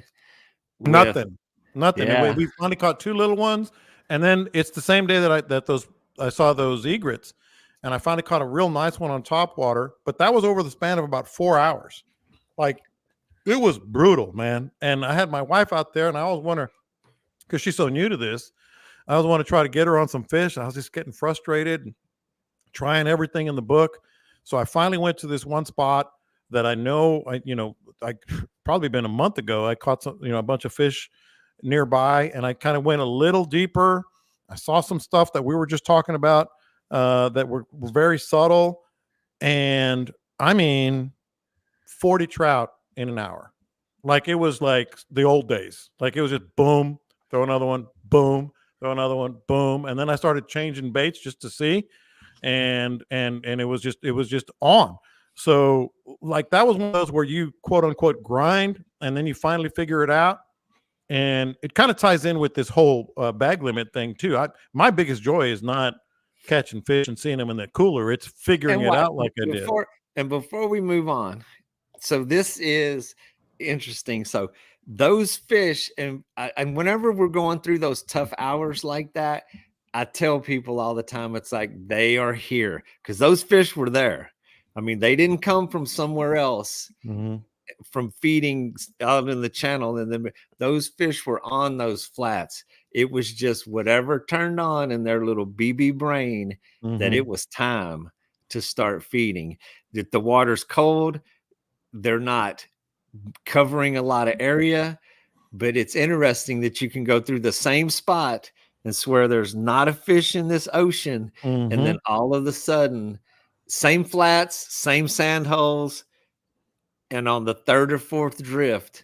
Speaker 1: Nothing.
Speaker 2: Yeah.
Speaker 1: We finally caught two little ones. And then it's the same day that I saw those egrets. And I finally caught a real nice one on top water, but that was over the span of about 4 hours. Like it was brutal, man. And I had my wife out there and I always wonder, because she's so new to this, I always want to try to get her on some fish. I was just getting frustrated and trying everything in the book. So I finally went to this one spot that I know, I probably been a month ago. I caught a bunch of fish nearby and I kind of went a little deeper. I saw some stuff that we were just talking about that were very subtle. And I mean, 40 trout in an hour. Like it was like the old days. Like it was just boom, throw another one, boom, throw another one, boom. And then I started changing baits just to see. And it was just on. So like that was one of those where you quote unquote grind and then you finally figure it out. And it kind of ties in with this whole bag limit thing too. My biggest joy is not catching fish and seeing them in the cooler. It's figuring it out like I did.
Speaker 2: And before we move on, so this is interesting. So those fish, and whenever we're going through those tough hours like that, I tell people all the time, it's like they are here because those fish were there. I mean, they didn't come from somewhere else. From feeding out in the channel, and then those fish were on those flats. It was just whatever turned on in their little BB brain that it was time to start feeding. That the water's cold, they're not covering a lot of area, but it's interesting that you can go through the same spot and swear there's not a fish in this ocean, and then all of a sudden, same flats, same sand holes. And on the third or fourth drift,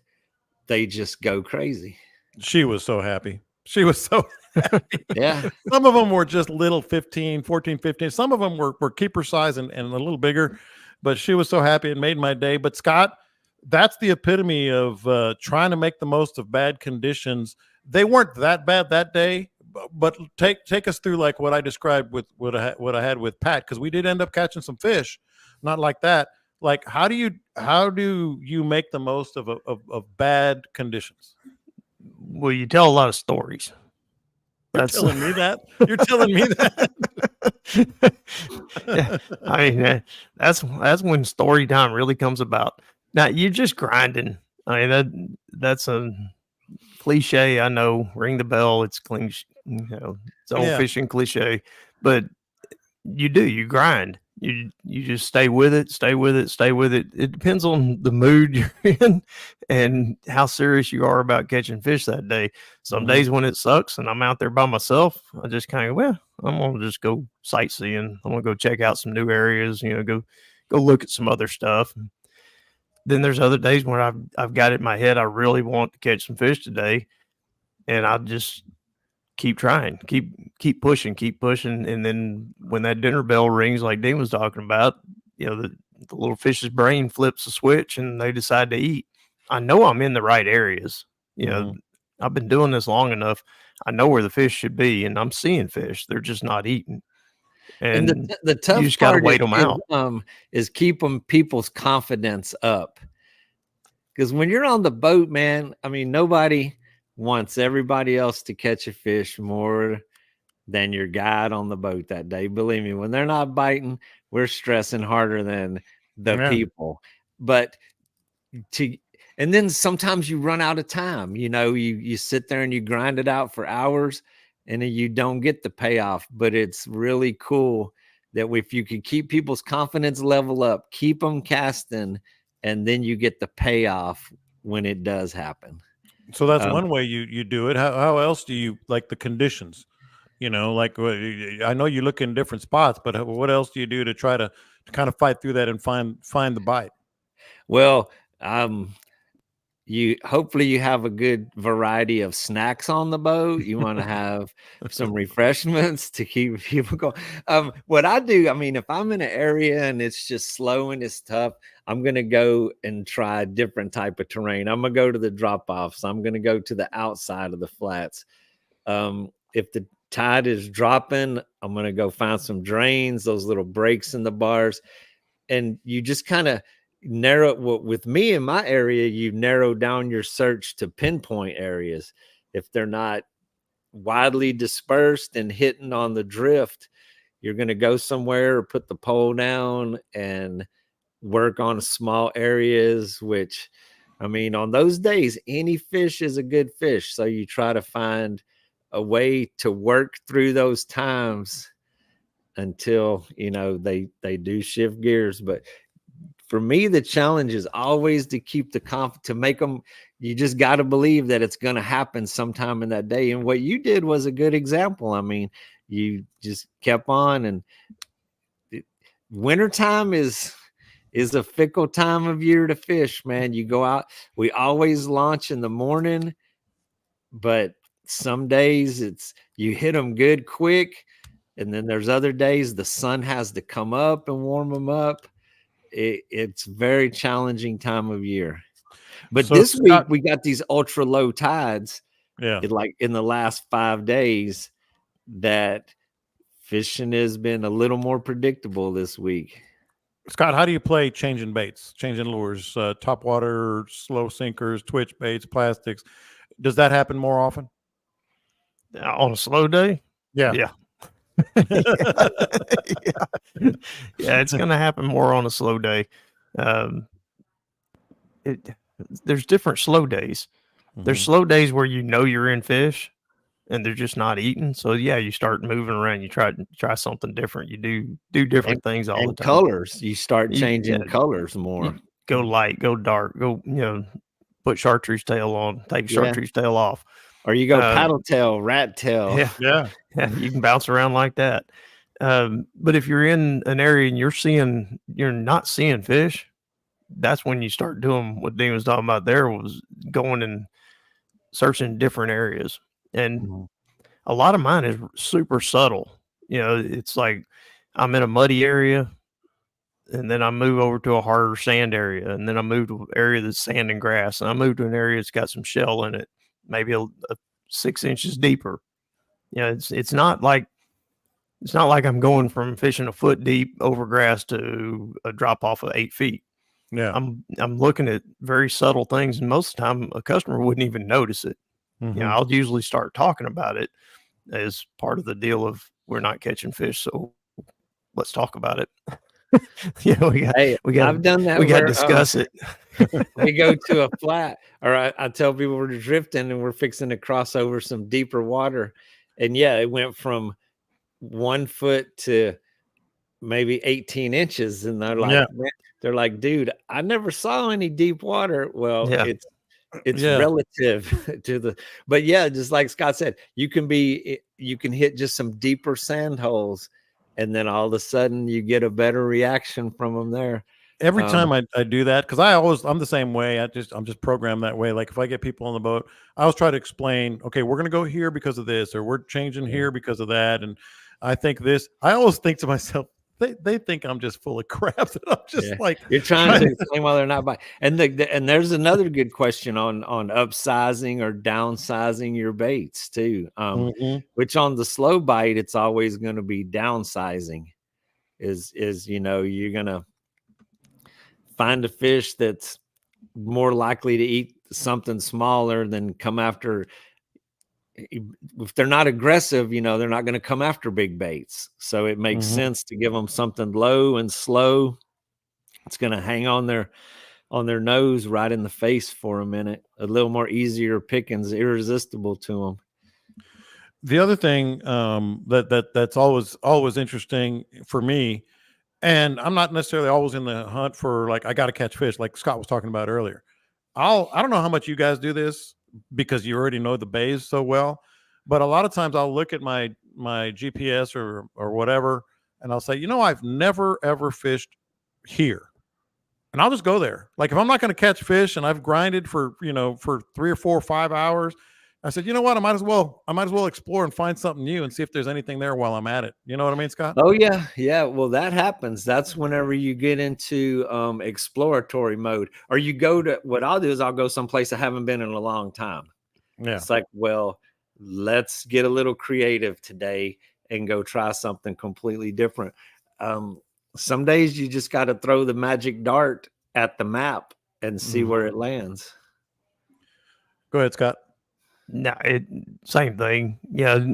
Speaker 2: they just go crazy.
Speaker 1: She was so happy. She was so happy.
Speaker 2: Yeah.
Speaker 1: Some of them were just little 14, 15. Some of them were keeper size and a little bigger. But she was so happy. It made my day. But Scott, that's the epitome of trying to make the most of bad conditions. They weren't that bad that day. But take us through like what I described with what I had with Pat, because we did end up catching some fish. Not like that. Like, how do you make the most of bad conditions?
Speaker 3: Well, you tell a lot of stories.
Speaker 1: You're telling me that? You're telling me that?
Speaker 3: Yeah. I mean, that's when story time really comes about. Now you're just grinding. I mean, that's a cliche. I know, ring the bell. It's clean. It's old fishing cliche, but you grind. You just stay with it. It depends on the mood you're in and how serious you are about catching fish that day. Some days when it sucks and I'm out there by myself, I just kind of, I'm going to just go sightseeing. I'm going to go check out some new areas, go look at some other stuff. Then there's other days when I've got it in my head, I really want to catch some fish today. And I just keep trying, keep pushing. And then when that dinner bell rings, like Dean was talking about, the little fish's brain flips a switch and they decide to eat. I know I'm in the right areas. I've been doing this long enough. I know where the fish should be and I'm seeing fish. They're just not eating.
Speaker 2: And
Speaker 3: and
Speaker 2: the
Speaker 3: you
Speaker 2: tough
Speaker 3: just got to
Speaker 2: part
Speaker 3: wait them out.
Speaker 2: is keeping people's confidence up. Because when you're on the boat, man, I mean, nobody wants everybody else to catch a fish more than your guide on the boat that day. Believe me, when they're not biting, we're stressing harder than the people. But and then sometimes you run out of time. You sit there and you grind it out for hours, and then you don't get the payoff. But it's really cool that if you can keep people's confidence level up, keep them casting, and then you get the payoff when it does happen.
Speaker 1: So that's one way you do it. How else do you like the conditions? Like I know you look in different spots, but what else do you do to try to kind of fight through that and find the bite?
Speaker 2: Well, hopefully you have a good variety of snacks on the boat. You want to have some refreshments to keep people going. What I do, I mean, if I'm in an area and it's just slow and it's tough, I'm going to go and try a different type of terrain. I'm going to go to the drop-offs. I'm going to go to the outside of the flats. If the tide is dropping, I'm going to go find some drains, those little breaks in the bars. And you just kind of narrow with me in my area, you narrow down your search to pinpoint areas. If they're not widely dispersed and hitting on the drift, you're going to go somewhere or put the pole down and work on small areas, which, I mean, on those days, any fish is a good fish. So you try to find a way to work through those times until, they do shift gears. But for me, the challenge is always to keep to make them, you just got to believe that it's going to happen sometime in that day. And what you did was a good example. I mean, you just kept on, and wintertime is a fickle time of year to fish, man. You go out, we always launch in the morning, but some days you hit them good quick. And then there's other days the sun has to come up and warm them up. It's very challenging time of year. But so this week we got these ultra low tides.
Speaker 1: Yeah.
Speaker 2: Like in the last 5 days, that fishing has been a little more predictable this week.
Speaker 1: Scott, how do you play changing baits, changing lures, top water, slow sinkers, twitch baits, plastics? Does that happen more often?
Speaker 3: On a slow day?
Speaker 1: Yeah.
Speaker 3: Yeah. Yeah, it's going to happen more on a slow day. There's different slow days. Mm-hmm. There's slow days where you're in fish and they're just not eating. So yeah, you start moving around. You try something different. You do different things all the time.
Speaker 2: Colors. You start changing colors more.
Speaker 3: Go light, go dark, go, put chartreuse tail on, take chartreuse tail off.
Speaker 2: Or you go paddle tail, rat tail.
Speaker 3: Yeah. You can bounce around like that. But if you're in an area and you're not seeing fish, that's when you start doing what Dean was talking about there, was going and searching different areas. And a lot of mine is super subtle. It's like I'm in a muddy area, and then I move over to a harder sand area, and then I move to an area that's sand and grass, and I move to an area that's got some shell in it, maybe a 6 inches deeper. It's not like I'm going from fishing a foot deep over grass to a drop off of 8 feet.
Speaker 1: Yeah,
Speaker 3: I'm looking at very subtle things, and most of the time a customer wouldn't even notice it. Mm-hmm. I'll usually start talking about it as part of the deal of we're not catching fish, so let's talk about it.
Speaker 2: I've done that.
Speaker 3: We got to discuss it.
Speaker 2: We go to a flat, or I tell people we're drifting and we're fixing to cross over some deeper water, and it went from 1 foot to maybe 18 inches, and they're like, dude, I never saw any deep water. Well, it's relative to but just like Scott said, you can hit just some deeper sand holes, and then all of a sudden you get a better reaction from them there.
Speaker 1: Every time I do that, because I'm the same way. I'm just programmed that way. Like if I get people on the boat, I always try to explain, okay, we're going to go here because of this, or we're changing here because of that. And I always think to myself, they think I'm just full of crap. That I'm just like
Speaker 2: you're trying to explain why they're not buying. And and there's another good question on upsizing or downsizing your baits too. Which on the slow bite, it's always going to be downsizing. Is you're gonna find a fish that's more likely to eat something smaller than come after. If they're not aggressive, they're not going to come after big baits. So it makes sense to give them something low and slow. It's going to hang on their nose right in the face for a minute. A little more easier pickings, irresistible to them.
Speaker 1: The other thing that's always interesting for me, and I'm not necessarily always in the hunt for like I got to catch fish, like Scott was talking about earlier. I don't know how much you guys do this because you already know the bays so well, but a lot of times I'll look at my GPS or whatever, and I'll say, I've never ever fished here, and I'll just go there. Like if I'm not going to catch fish and I've grinded for 3 or 4 or 5 hours, I said, you know what? I might as well explore and find something new and see if there's anything there while I'm at it. You know what I mean, Scott?
Speaker 2: Oh yeah. Well, that happens. That's whenever you get into exploratory mode, or you go to. What I'll do is I'll go someplace I haven't been in a long time. Yeah, it's like, well, let's get a little creative today and go try something completely different. Some days you just got to throw the magic dart at the map and see where it lands.
Speaker 1: Go ahead, Scott.
Speaker 3: No, same thing. Yeah,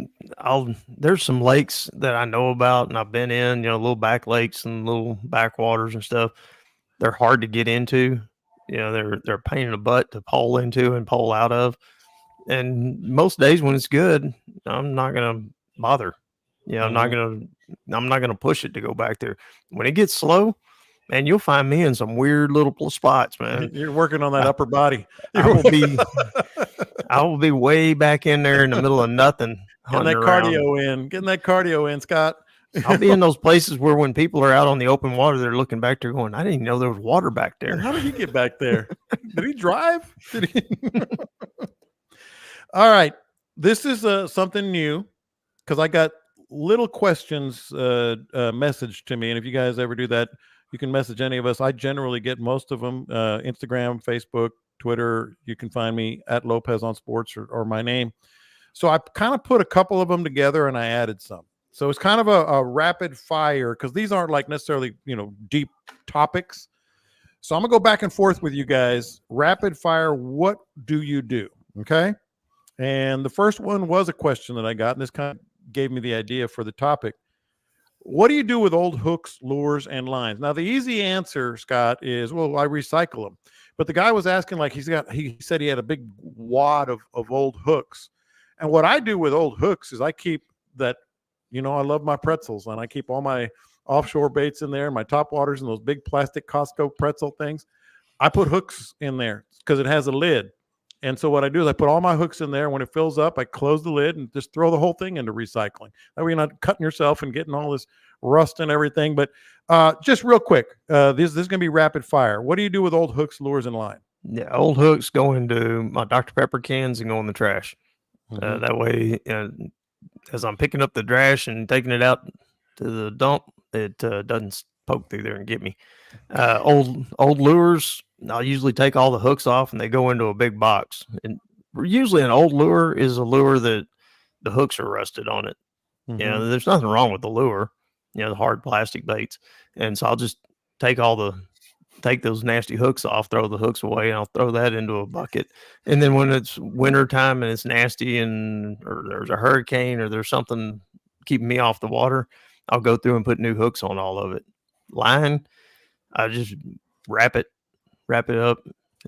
Speaker 3: there's some lakes that I know about and I've been in, little back lakes and little backwaters and stuff. They're hard to get into. They're a pain in the butt to pole into and pole out of. And most days when it's good, I'm not gonna bother. I'm not gonna push it to go back there. When it gets slow, man, you'll find me in some weird little spots, man.
Speaker 1: You're working on that upper body.
Speaker 3: I will be way back in there in the middle of nothing.
Speaker 1: Getting that cardio in, Scott.
Speaker 3: I'll be in those places where when people are out on the open water, they're looking back there going, I didn't even know there was water back there.
Speaker 1: And how did he get back there? Did he drive? All right. This is something new because I got little questions messaged to me. And if you guys ever do that, you can message any of us. I generally get most of them. Instagram, Facebook, Twitter. You can find me at Lopez on Sports or my name. So I kind of put a couple of them together and I added some. So it's kind of a rapid fire because these aren't like necessarily, deep topics. So I'm going to go back and forth with you guys. Rapid fire, what do you do? Okay. And the first one was a question that I got, and this kind of gave me the idea for the topic. What do you do with old hooks, lures, and lines? Now, the easy answer, Scott, is, well, I recycle them. But the guy was asking, like, he said he had a big wad of old hooks. And what I do with old hooks is I keep that, I love my pretzels, and I keep all my offshore baits in there, my topwaters and those big plastic Costco pretzel things. I put hooks in there because it has a lid. And so what I do is I put all my hooks in there. When it fills up, I close the lid and just throw the whole thing into recycling. That way you're not cutting yourself and getting all this rust and everything. But just real quick, this is going to be rapid fire. What do you do with old hooks, lures, and line?
Speaker 3: Yeah, old hooks go into my Dr. Pepper cans and go in the trash. That way, as I'm picking up the trash and taking it out to the dump, it doesn't poke through there and get me. Old lures, I'll usually take all the hooks off and they go into a big box. And usually an old lure is a lure that the hooks are rusted on it. There's nothing wrong with the lure, the hard plastic baits. And so I'll just take those nasty hooks off, throw the hooks away, and I'll throw that into a bucket. And then when it's winter time and it's nasty or there's a hurricane or there's something keeping me off the water, I'll go through and put new hooks on all of it. Line, I just wrap it up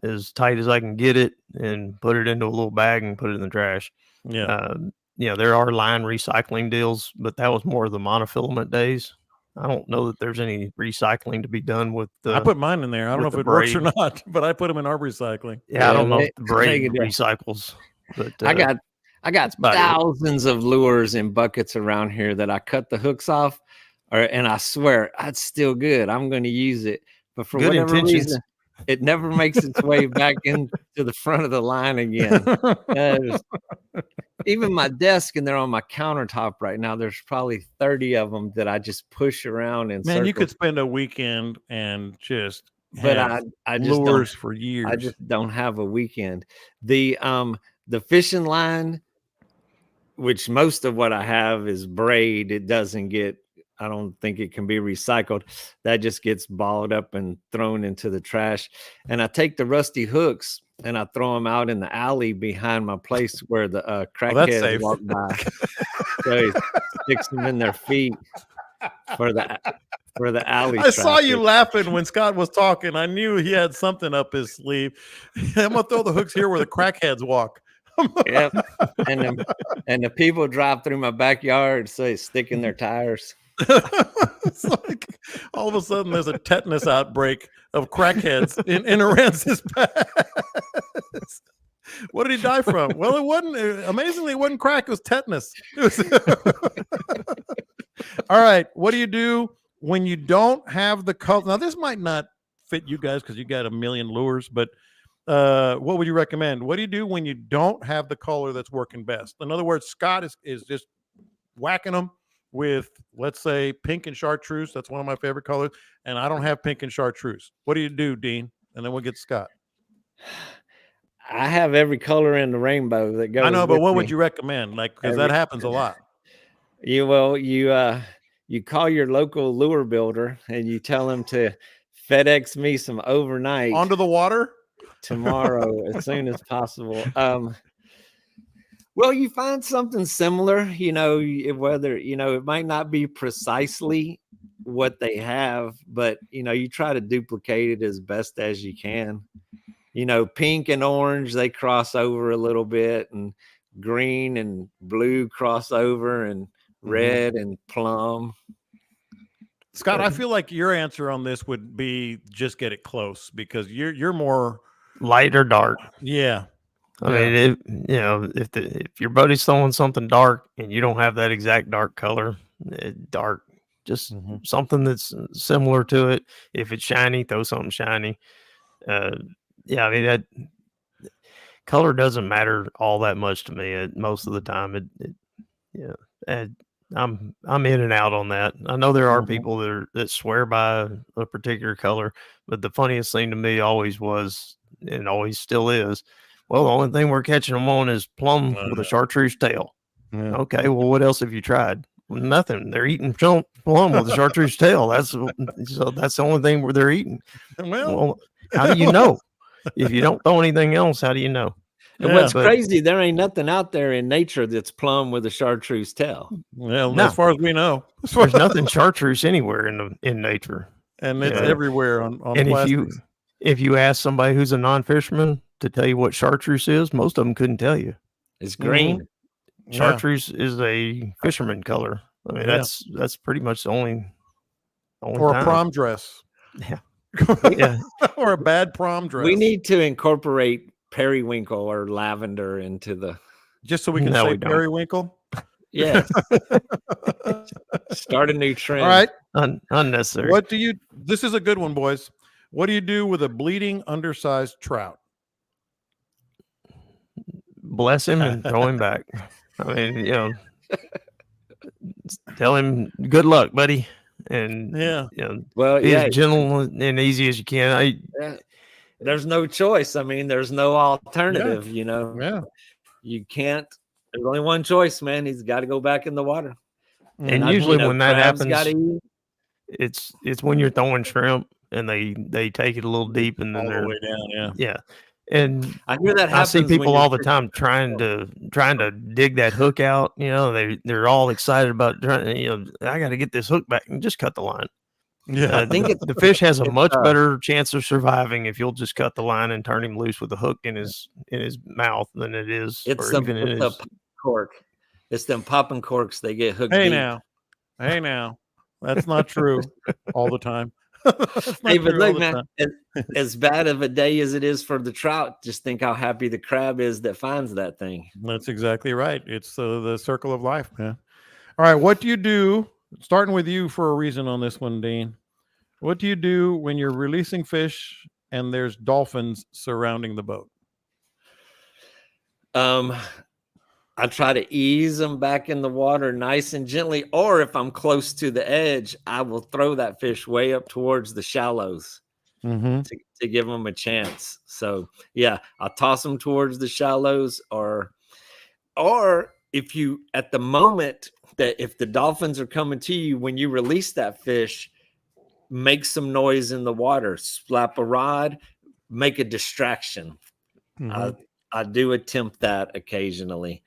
Speaker 3: as tight as I can get it and put it into a little bag and put it in the trash. There are line recycling deals, but that was more of the monofilament days. I don't know that there's any recycling to be done with
Speaker 1: I put mine in there. I don't know if it works or not, but I put them in our recycling.
Speaker 3: I don't know if the braid recycles. But
Speaker 2: I got thousands of lures in buckets around here that I cut the hooks off, and I swear it's still good. I'm going to use it, but for whatever reason, it never makes its way back into the front of the line again. even my desk, and they're on my countertop right now. There's probably 30 of them that I just push around in
Speaker 1: Man,
Speaker 2: circles.
Speaker 1: you could spend a weekend and just
Speaker 2: But
Speaker 1: have
Speaker 2: I just
Speaker 1: lures
Speaker 2: don't,
Speaker 1: for years.
Speaker 2: I just don't have a weekend. The fishing line, which most of what I have is braid, it doesn't get, I don't think it can be recycled. That just gets balled up and thrown into the trash. And I take the rusty hooks and I throw them out in the alley behind my place where the
Speaker 1: that's
Speaker 2: crackheads
Speaker 1: safe.
Speaker 2: walk by. So he sticks them in their feet for the alley.
Speaker 1: I saw you
Speaker 2: traffic.
Speaker 1: laughing when Scott was talking. I knew he had something up his sleeve. I'm gonna throw the hooks here where the crackheads walk.
Speaker 2: Yep. And the people drive through my backyard, so they stick in their tires.
Speaker 1: It's like all of a sudden there's a tetanus outbreak of crackheads in Aransas Pass. What did he die from? Well, it wasn't, amazingly, it wasn't crack, it was tetanus. All right. What do you do when you don't have the color? Now, this might not fit you guys because you got a million lures, but what would you recommend? What do you do when you don't have the color that's working best? In other words, Scott is just whacking them with, let's say, pink and chartreuse. That's one of my favorite colors. And I don't have pink and chartreuse. What do you do, Dean? And then we'll get Scott.
Speaker 2: I have every color in the rainbow that goes.
Speaker 1: I know, but
Speaker 2: with
Speaker 1: what
Speaker 2: me.
Speaker 1: would you recommend? Like, because that happens a lot.
Speaker 2: You call your local lure builder and you tell him to FedEx me some overnight
Speaker 1: onto the water
Speaker 2: tomorrow as soon as possible. Well, you find something similar, whether, it might not be precisely what they have, but, you try to duplicate it as best as you can. Pink and orange, they cross over a little bit, and green and blue cross over, and red and plum.
Speaker 1: Scott, I feel like your answer on this would be just get it close, because you're more
Speaker 3: light or dark.
Speaker 1: Yeah.
Speaker 3: I mean, if your buddy's throwing something dark and you don't have that exact dark color, dark, just something that's similar to it. If it's shiny, throw something shiny. I mean, that color doesn't matter all that much to me most of the time. I'm in and out on that. I know there are people that swear by a particular color, but the funniest thing to me always was, and always still is, well, the only thing we're catching them on is plum with a chartreuse tail.
Speaker 1: Yeah.
Speaker 3: Okay, well, what else have you tried? Nothing. They're eating plum with a chartreuse tail. That's the only thing where they're eating. Well, how do you know? If you don't throw anything else, how do you know?
Speaker 2: And what's crazy, there ain't nothing out there in nature that's plum with a chartreuse tail.
Speaker 1: Well, no. As far as we know,
Speaker 3: there's nothing chartreuse anywhere in nature,
Speaker 1: and it's everywhere on
Speaker 3: and
Speaker 1: plastics.
Speaker 3: If you ask somebody who's a non-fisherman to tell you what chartreuse is, most of them couldn't tell you.
Speaker 2: It's green.
Speaker 3: Chartreuse is a fisherman color. I mean, that's pretty much the only
Speaker 1: or
Speaker 3: time.
Speaker 1: A prom dress.
Speaker 3: Yeah.
Speaker 1: Or a bad prom dress.
Speaker 2: We need to incorporate periwinkle or lavender into the,
Speaker 1: just so we can say periwinkle.
Speaker 2: Yeah. Start a new trend.
Speaker 1: All right.
Speaker 3: Unnecessary.
Speaker 1: This is a good one, boys. What do you do with a bleeding undersized trout?
Speaker 3: Bless him and throw him back. I mean, tell him good luck, buddy. And be as gentle and easy as you can.
Speaker 2: There's no choice. I mean, there's no alternative,
Speaker 1: Yeah.
Speaker 2: You can't, there's only one choice, man. He's got to go back in the water.
Speaker 3: And usually when that happens, it's when you're throwing shrimp and they take it a little deep and then
Speaker 1: all
Speaker 3: they're
Speaker 1: the way down.
Speaker 3: Yeah. And
Speaker 2: I hear that
Speaker 3: I see people all the time trying to dig that hook out. They're all excited about trying. I got to get this hook back, and just cut the line.
Speaker 1: Yeah,
Speaker 3: I think the fish has a much better chance of surviving if you'll just cut the line and turn him loose with the hook in his mouth than it is.
Speaker 2: It's the cork. It's them popping corks. They get hooked.
Speaker 1: Hey now, that's not true all the time.
Speaker 2: Hey, but look, man, as bad of a day as it is for the trout, just think how happy the crab is that finds that thing.
Speaker 1: That's exactly right. It's the circle of life, man. All right, what do you do? Starting with you for a reason on this one, Dean. What do you do when you're releasing fish and there's dolphins surrounding the boat?
Speaker 2: I try to ease them back in the water nice and gently, or if I'm close to the edge, I will throw that fish way up towards the shallows to give them a chance. So yeah, I'll toss them towards the shallows, or if you, at the moment that if the dolphins are coming to you when you release that fish, make some noise in the water, slap a rod, make a distraction. I do attempt that occasionally.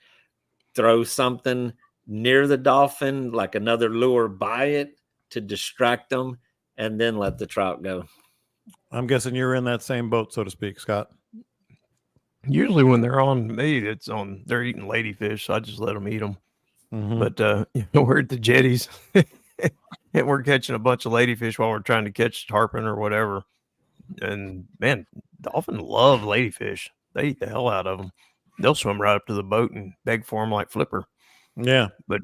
Speaker 2: Throw something near the dolphin, like another lure by it, to distract them, and then let the trout go.
Speaker 1: I'm guessing you're in that same boat, so to speak, Scott.
Speaker 3: Usually when they're on me, they're eating ladyfish, so I just let them eat them. But we're at the jetties and we're catching a bunch of ladyfish while we're trying to catch tarpon or whatever. And man, dolphins love ladyfish. They eat the hell out of them. They'll swim right up to the boat and beg for them like Flipper.
Speaker 1: Yeah.
Speaker 3: But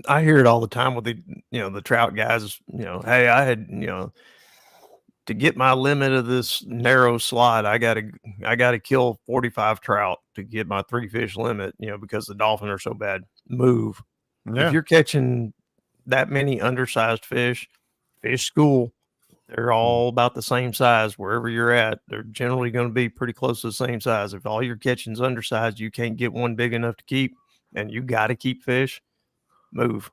Speaker 3: I hear it all the time with the trout guys, hey, I had, to get my limit of this narrow slot, I gotta kill 45 trout to get my 3 fish limit, because the dolphins are so bad. Move. Yeah. If you're catching that many undersized fish school, they're all about the same size wherever you're at. They're generally going to be pretty close to the same size. If all you're catching's undersized, you can't get one big enough to keep, and you got to keep fish. Move.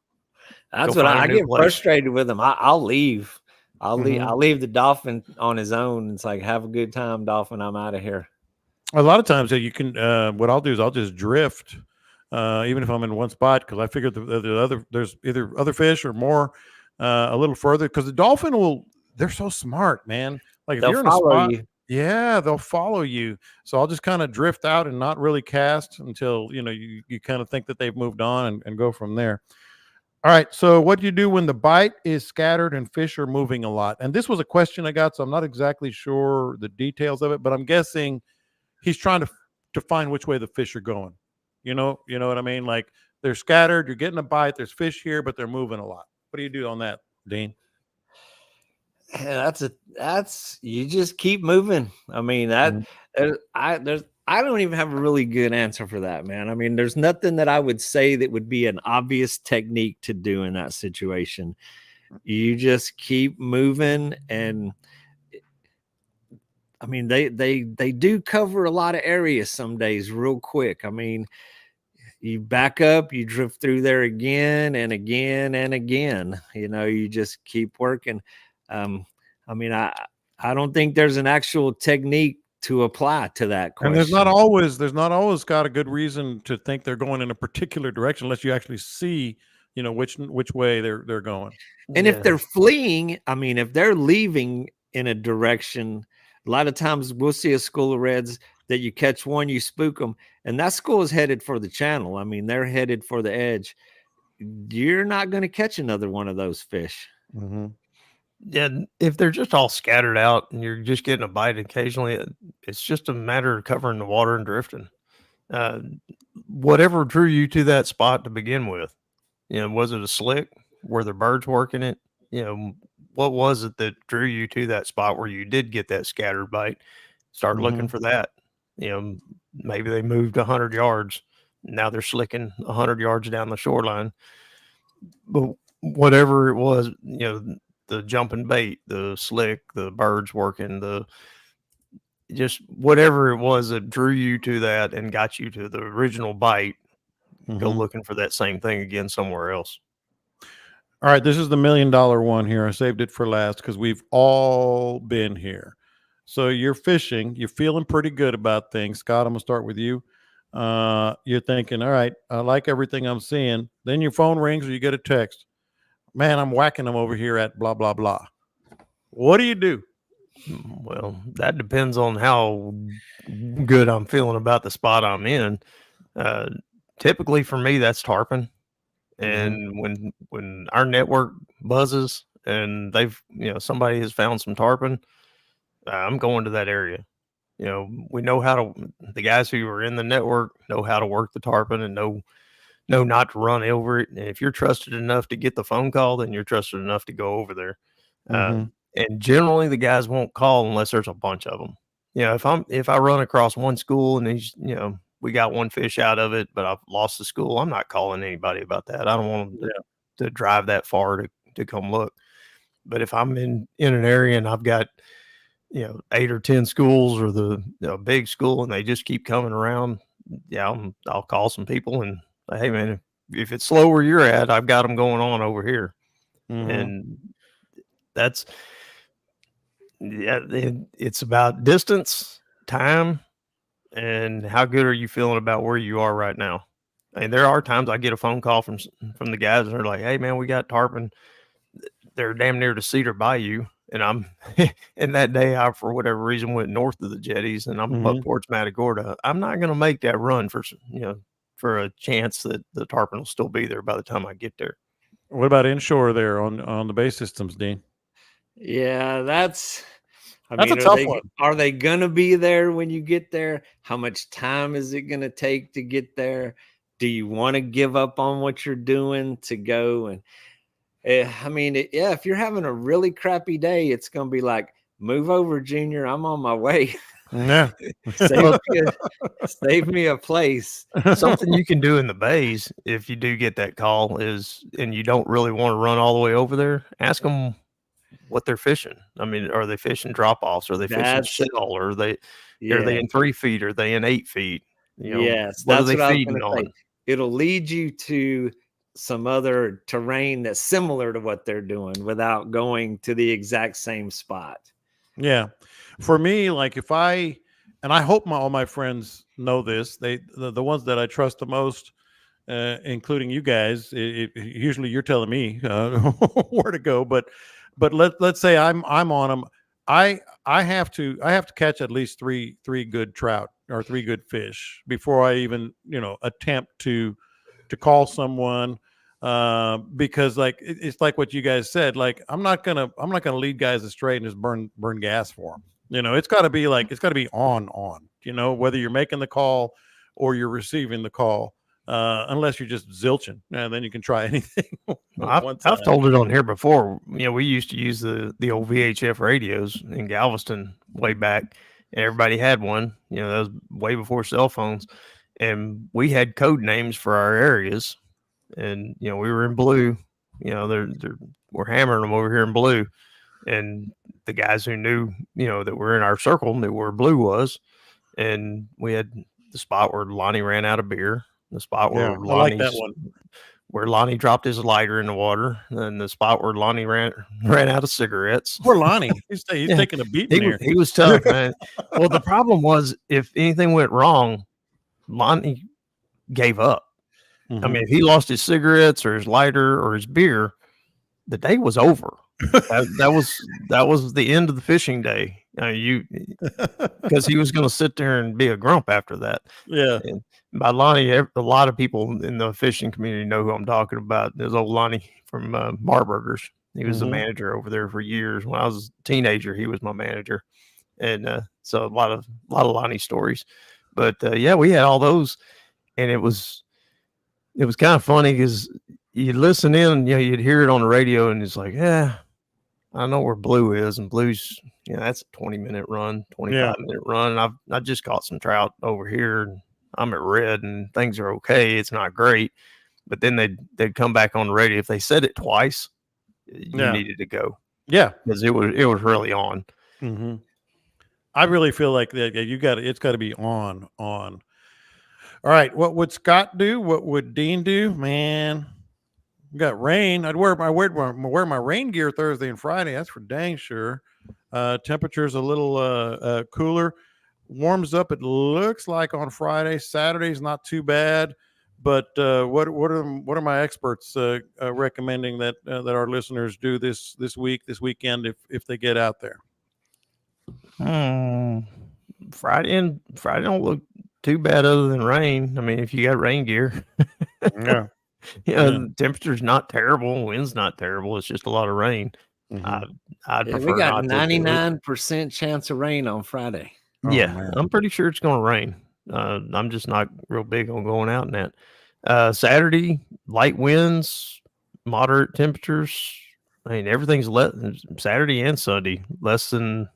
Speaker 2: That's what I get frustrated with them. I'll leave. I'll leave the dolphin on his own. It's like, have a good time, dolphin. I'm out of here.
Speaker 1: A lot of times you can. What I'll do is I'll just drift, even if I'm in one spot, because I figure there's either other fish or more a little further. Because the dolphin they're so smart, man. Like if you're in a spot, yeah, they'll follow you. So I'll just kind of drift out and not really cast until you kind of think that they've moved on and go from there. All right. So what do you do when the bite is scattered and fish are moving a lot? And this was a question I got, so I'm not exactly sure the details of it, but I'm guessing he's trying to find which way the fish are going. You know what I mean? Like they're scattered, you're getting a bite, there's fish here, but they're moving a lot. What do you do on that, Dean?
Speaker 2: That's you just keep moving. I mean, I don't even have a really good answer for that, man. I mean, there's nothing that I would say that would be an obvious technique to do in that situation. You just keep moving, and I mean, they do cover a lot of areas some days real quick. I mean, you back up, you drift through there again and again and again. You just keep working. I mean, I don't think there's an actual technique to apply to that question.
Speaker 1: And there's not always got a good reason to think they're going in a particular direction unless you actually see, which way they're going.
Speaker 2: And if they're fleeing, I mean, if they're leaving in a direction, a lot of times we'll see a school of reds that you catch one, you spook them, and that school is headed for the channel. I mean, they're headed for the edge. You're not going to catch another one of those fish.
Speaker 3: Yeah, if they're just all scattered out and you're just getting a bite occasionally, it's just a matter of covering the water and drifting. Whatever drew you to that spot to begin with, was it a slick? Were the birds working it? What was it that drew you to that spot where you did get that scattered bite? Start looking for that. Maybe they moved 100 yards. Now they're slicking 100 yards down the shoreline. But whatever it was, the jumping bait, the slick, the birds working, just whatever it was that drew you to that and got you to the original bite, go looking for that same thing again somewhere else.
Speaker 1: All right, this is the $1 million one here. I saved it for last because we've all been here. So you're fishing, you're feeling pretty good about things. Scott, I'm gonna start with you. You're thinking, all right, I like everything I'm seeing. Then your phone rings or you get a text. Man, I'm whacking them over here at blah, blah, blah. What do you do?
Speaker 3: Well, that depends on how good I'm feeling about the spot I'm in. Typically for me, that's tarpon. And when our network buzzes and somebody has found some tarpon, I'm going to that area. We know the guys who are in the network know how to work the tarpon and know not to run over it. And if you're trusted enough to get the phone call, then you're trusted enough to go over there. And generally the guys won't call unless there's a bunch of them. If I run across one school and we we got one fish out of it, but I've lost the school. I'm not calling anybody about that. I don't want them to drive that far to come look. But if I'm in an area and I've got 8 or 10 schools or the big school and they just keep coming around, I'll call some people and say, hey man, if it's slow where you're at, I've got them going on over here. And that's it's about distance, time, and how good are you feeling about where you are right now. And there are times I get a phone call from the guys and they're like, hey man, we got tarpon. They're damn near to Cedar Bayou. And I'm, and that day I, for whatever reason, went north of the jetties and I'm up towards Matagorda. I'm not going to make that run for a chance that the tarpon will still be there by the time I get there.
Speaker 1: What about inshore there on the bay systems, Dean?
Speaker 2: Yeah, that's
Speaker 1: a tough one.
Speaker 2: Are they going to be there when you get there? How much time is it going to take to get there? Do you want to give up on what you're doing to go? And if you're having a really crappy day, it's going to be like, move over, Junior. I'm on my way.
Speaker 1: Yeah.
Speaker 2: Save me a place.
Speaker 3: Something you can do in the bays if you do get that call is, and you don't really want to run all the way over there, ask them what they're fishing. I mean, are they fishing drop-offs? Are they fishing shell? Or are they in 3 feet? Are they in 8 feet?
Speaker 2: Yes,
Speaker 3: what are they feeding on?
Speaker 2: It'll lead you to some other terrain that's similar to what they're doing without going to the exact same spot.
Speaker 1: Yeah. For me, like and I hope all my friends know this, the ones that I trust the most, including you guys, usually you're telling me where to go, but let's say I'm on them. I have to catch at least three good trout or 3 good fish before I even, attempt to call someone, because like it's like what you guys said, like I'm not gonna lead guys astray and just burn gas for them. It's got to be on, whether you're making the call or you're receiving the call, unless you're just zilching, and then you can try anything.
Speaker 3: I've told it on here before. We used to use the old VHF radios in Galveston way back. Everybody had one. That was way before cell phones, and we had code names for our areas. And we were in blue. We're hammering them over here in blue, and the guys who knew that were in our circle knew where blue was. And we had the spot where Lonnie ran out of beer, the spot where where Lonnie dropped his lighter in the water, and the spot where Lonnie ran out of cigarettes.
Speaker 1: Poor Lonnie, he's taking a beating.
Speaker 3: He was tough, man. Well, the problem was if anything went wrong, Lonnie gave up. I mean, if he lost his cigarettes or his lighter or his beer, the day was over. that was the end of the fishing day. Because he was going to sit there and be a grump after that.
Speaker 1: Yeah.
Speaker 3: And by Lonnie, a lot of people in the fishing community know who I'm talking about. There's old Lonnie from Marburgers. He was the manager over there for years. When I was a teenager, he was my manager, and so a lot of Lonnie stories. But we had all those, and it was kind of funny because you listen in and you'd hear it on the radio, and it's like, yeah, I know where blue is, and blue's that's a 20-minute run, 25-minute run. And I just caught some trout over here, and I'm at red, and things are okay. It's not great, but then they'd come back on the radio. If they said it twice, you needed to go. Yeah, because it was really on.
Speaker 1: Mm-hmm. I really feel like that. It's got to be on. All right, what would Scott do? What would Dean do? Man, we got rain. I'd wear my rain gear Thursday and Friday. That's for dang sure. Temperature's a little cooler. Warms up, it looks like, on Friday. Saturday's not too bad. But what are my experts recommending that our listeners do this weekend if they get out there?
Speaker 3: Friday don't look too bad other than rain. I mean, if you got rain gear.
Speaker 1: Yeah.
Speaker 3: The temperature's not terrible, wind's not terrible. It's just a lot of rain.
Speaker 2: Mm-hmm.
Speaker 3: I'd prefer
Speaker 2: we got 99% chance of rain on Friday.
Speaker 3: Yeah, I'm pretty sure it's going to rain. I'm just not real big on going out in that. Saturday, light winds, moderate temperatures. I mean, everything's Saturday and Sunday, less than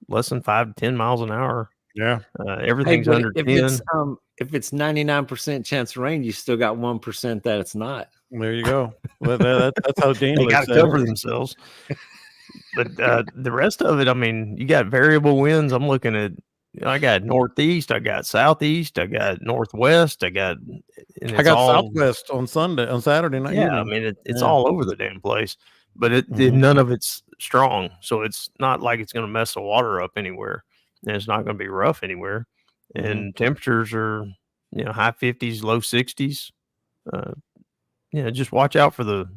Speaker 3: 5 to 10 miles an hour.
Speaker 1: Yeah.
Speaker 3: Everything's under 10.
Speaker 2: if it's 99% chance of rain, you still got 1% that it's not.
Speaker 1: There you go. Well, that's how Dean
Speaker 3: They
Speaker 1: looks
Speaker 3: got to
Speaker 1: at it.
Speaker 3: cover themselves. But the rest of it, I mean, you got variable winds. I'm looking at, I got northeast, I got southeast, I got northwest, and
Speaker 1: I
Speaker 3: it's
Speaker 1: got
Speaker 3: all
Speaker 1: Southwest on Saturday night
Speaker 3: yeah.
Speaker 1: evening.
Speaker 3: I mean, it's
Speaker 1: Yeah.
Speaker 3: all over the damn place, but
Speaker 1: Mhm.
Speaker 3: none of it's strong, so it's not like it's going to mess the water up anywhere, and it's not going to be rough anywhere. And temperatures are, high 50s, low 60s. Just watch out for the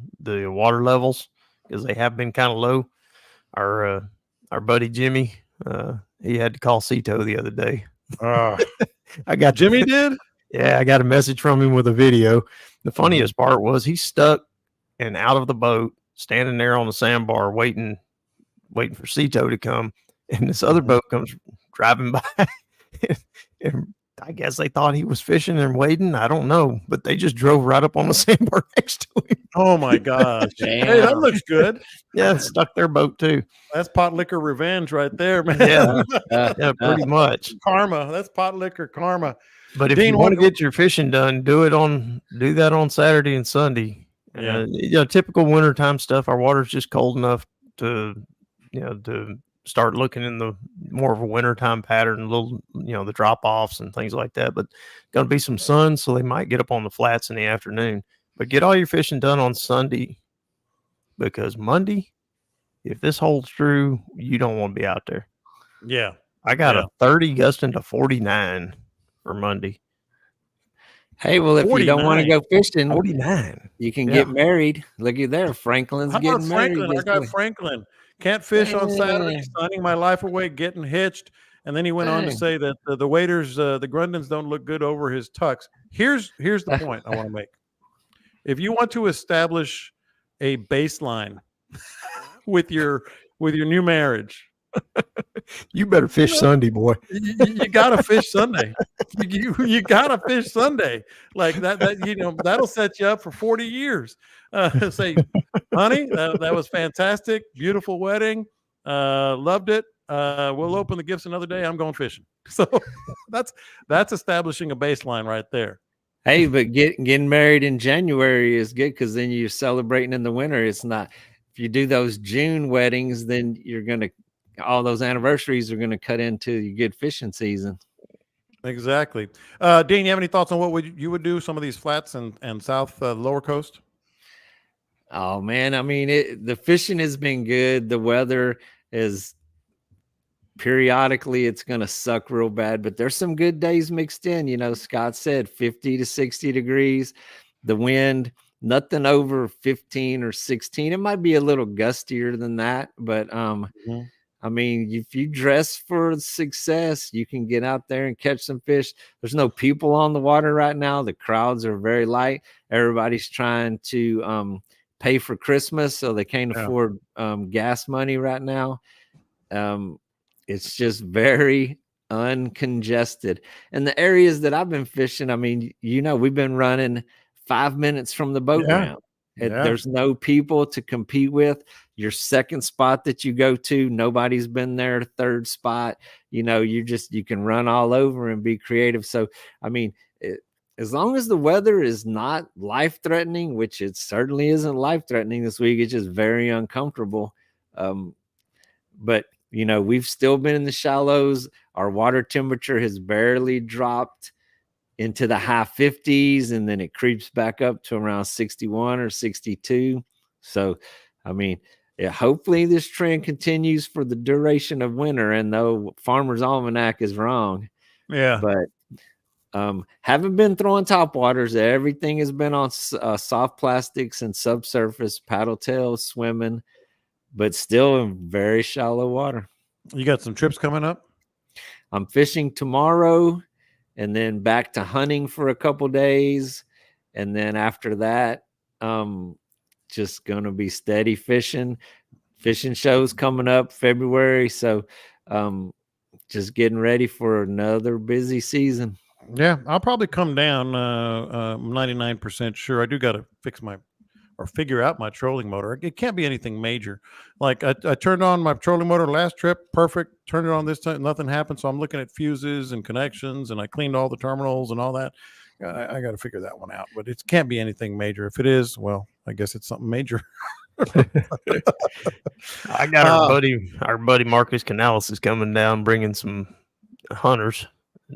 Speaker 3: water levels because they have been kind of low. Our buddy Jimmy, he had to call Cito the other day. I got
Speaker 1: Jimmy did?
Speaker 3: Yeah, I got a message from him with a video. The funniest part was he's stuck and out of the boat, standing there on the sandbar waiting for Cito to come, and this other boat comes driving by. And I guess they thought he was fishing and waiting. I don't know, but they just drove right up on the sandbar next to him.
Speaker 1: Oh my gosh!
Speaker 2: Damn.
Speaker 1: Hey, that looks good.
Speaker 3: Yeah, stuck their boat too.
Speaker 1: That's pot liquor revenge right there, man.
Speaker 3: Yeah, pretty much.
Speaker 1: Karma. That's pot liquor karma.
Speaker 3: But if
Speaker 1: Dean,
Speaker 3: you want to get your fishing done, do that on Saturday and Sunday.
Speaker 1: Yeah.
Speaker 3: Typical wintertime stuff. Our water's just cold enough to start looking in the more of a wintertime pattern, little, the drop offs and things like that. But going to be some sun, so they might get up on the flats in the afternoon. But get all your fishing done on Sunday, because Monday, if this holds true, you don't want to be out there.
Speaker 1: Yeah.
Speaker 3: I got a 30 gusting to 49 for Monday.
Speaker 2: Hey, well, if 49. You don't want to go fishing,
Speaker 3: 49,
Speaker 2: you can get married. Looky there, Franklin's getting married.
Speaker 1: I got Franklin. Can't fish on Saturday, signing my life away, getting hitched. And then he went on to say that the waiters, the Grundens, don't look good over his tux. Here's the point I want to make. If you want to establish a baseline with your new marriage,
Speaker 3: you better fish Sunday, boy.
Speaker 1: You gotta fish Sunday. You gotta fish Sunday. Like that that'll set you up for 40 years. Say, honey, that was fantastic. Beautiful wedding. Loved it. We'll open the gifts another day. I'm going fishing. So that's establishing a baseline right there.
Speaker 2: Hey, but getting married in January is good because then you're celebrating in the winter. It's not, if you do those June weddings, then all those anniversaries are going to cut into your good fishing season.
Speaker 1: Exactly. Dean, you have any thoughts on what you would do some of these flats and south lower coast?
Speaker 2: Oh man, I mean, the fishing has been good. The weather is periodically it's going to suck real bad, but there's some good days mixed in. Scott said 50 to 60 degrees. The wind, nothing over 15 or 16. It might be a little gustier than that, but I mean, if you dress for success, you can get out there and catch some fish. There's no people on the water right now. The crowds are very light. Everybody's trying to pay for Christmas, so they can't afford gas money right now. It's just very uncongested. And the areas that I've been fishing, I mean, we've been running 5 minutes from the boat ramp. There's no people to compete with. Your second spot that you go to, nobody's been there. Third spot, you can run all over and be creative. So, I mean, as long as the weather is not life-threatening, which it certainly isn't life-threatening this week, it's just very uncomfortable. But we've still been in the shallows. Our water temperature has barely dropped into the high 50s, and then it creeps back up to around 61 or 62. So, I mean, hopefully this trend continues for the duration of winter. And though Farmer's Almanac is wrong, but haven't been throwing top waters. Everything has been on soft plastics and subsurface paddle tails, swimming, but still in very shallow water.
Speaker 1: You got some trips coming up?
Speaker 2: I'm fishing tomorrow and then back to hunting for a couple days. And then after that, just going to be steady fishing shows coming up February. So just getting ready for another busy season.
Speaker 1: Yeah, I'll probably come down. 99% sure. I do got to fix my or figure out my trolling motor. It can't be anything major. Like I turned on my trolling motor last trip, perfect. Turned it on this time, nothing happened. So I'm looking at fuses and connections, and I cleaned all the terminals and all that. I got to figure that one out, but it can't be anything major. If it is, well, I guess it's something major.
Speaker 3: I got our buddy Marcus Canales is coming down, bringing some hunters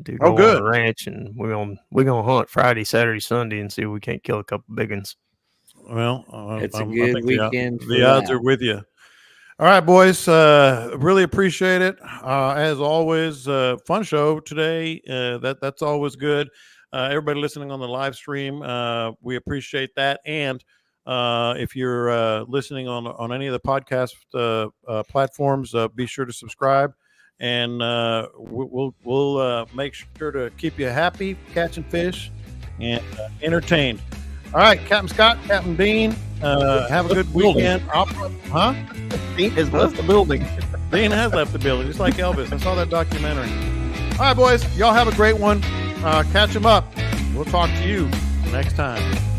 Speaker 3: to go
Speaker 1: good.
Speaker 3: on the ranch, and we're gonna hunt Friday, Saturday, Sunday, and see if we can't kill a couple big ones.
Speaker 2: Well, it's a good weekend.
Speaker 1: The odds are with you. All right, boys. Really appreciate it. As always, fun show today. That's always good. Everybody listening on the live stream, we appreciate that. And if you're listening on any of the podcast platforms, be sure to subscribe, and we'll make sure to keep you happy catching fish and entertained. All right, Captain Scott, Captain Dean, have a good weekend.
Speaker 3: Dean has left the building.
Speaker 1: Dean has left the building, just like Elvis. I saw that documentary. All right, boys, y'all have a great one. Catch them up. We'll talk to you next time.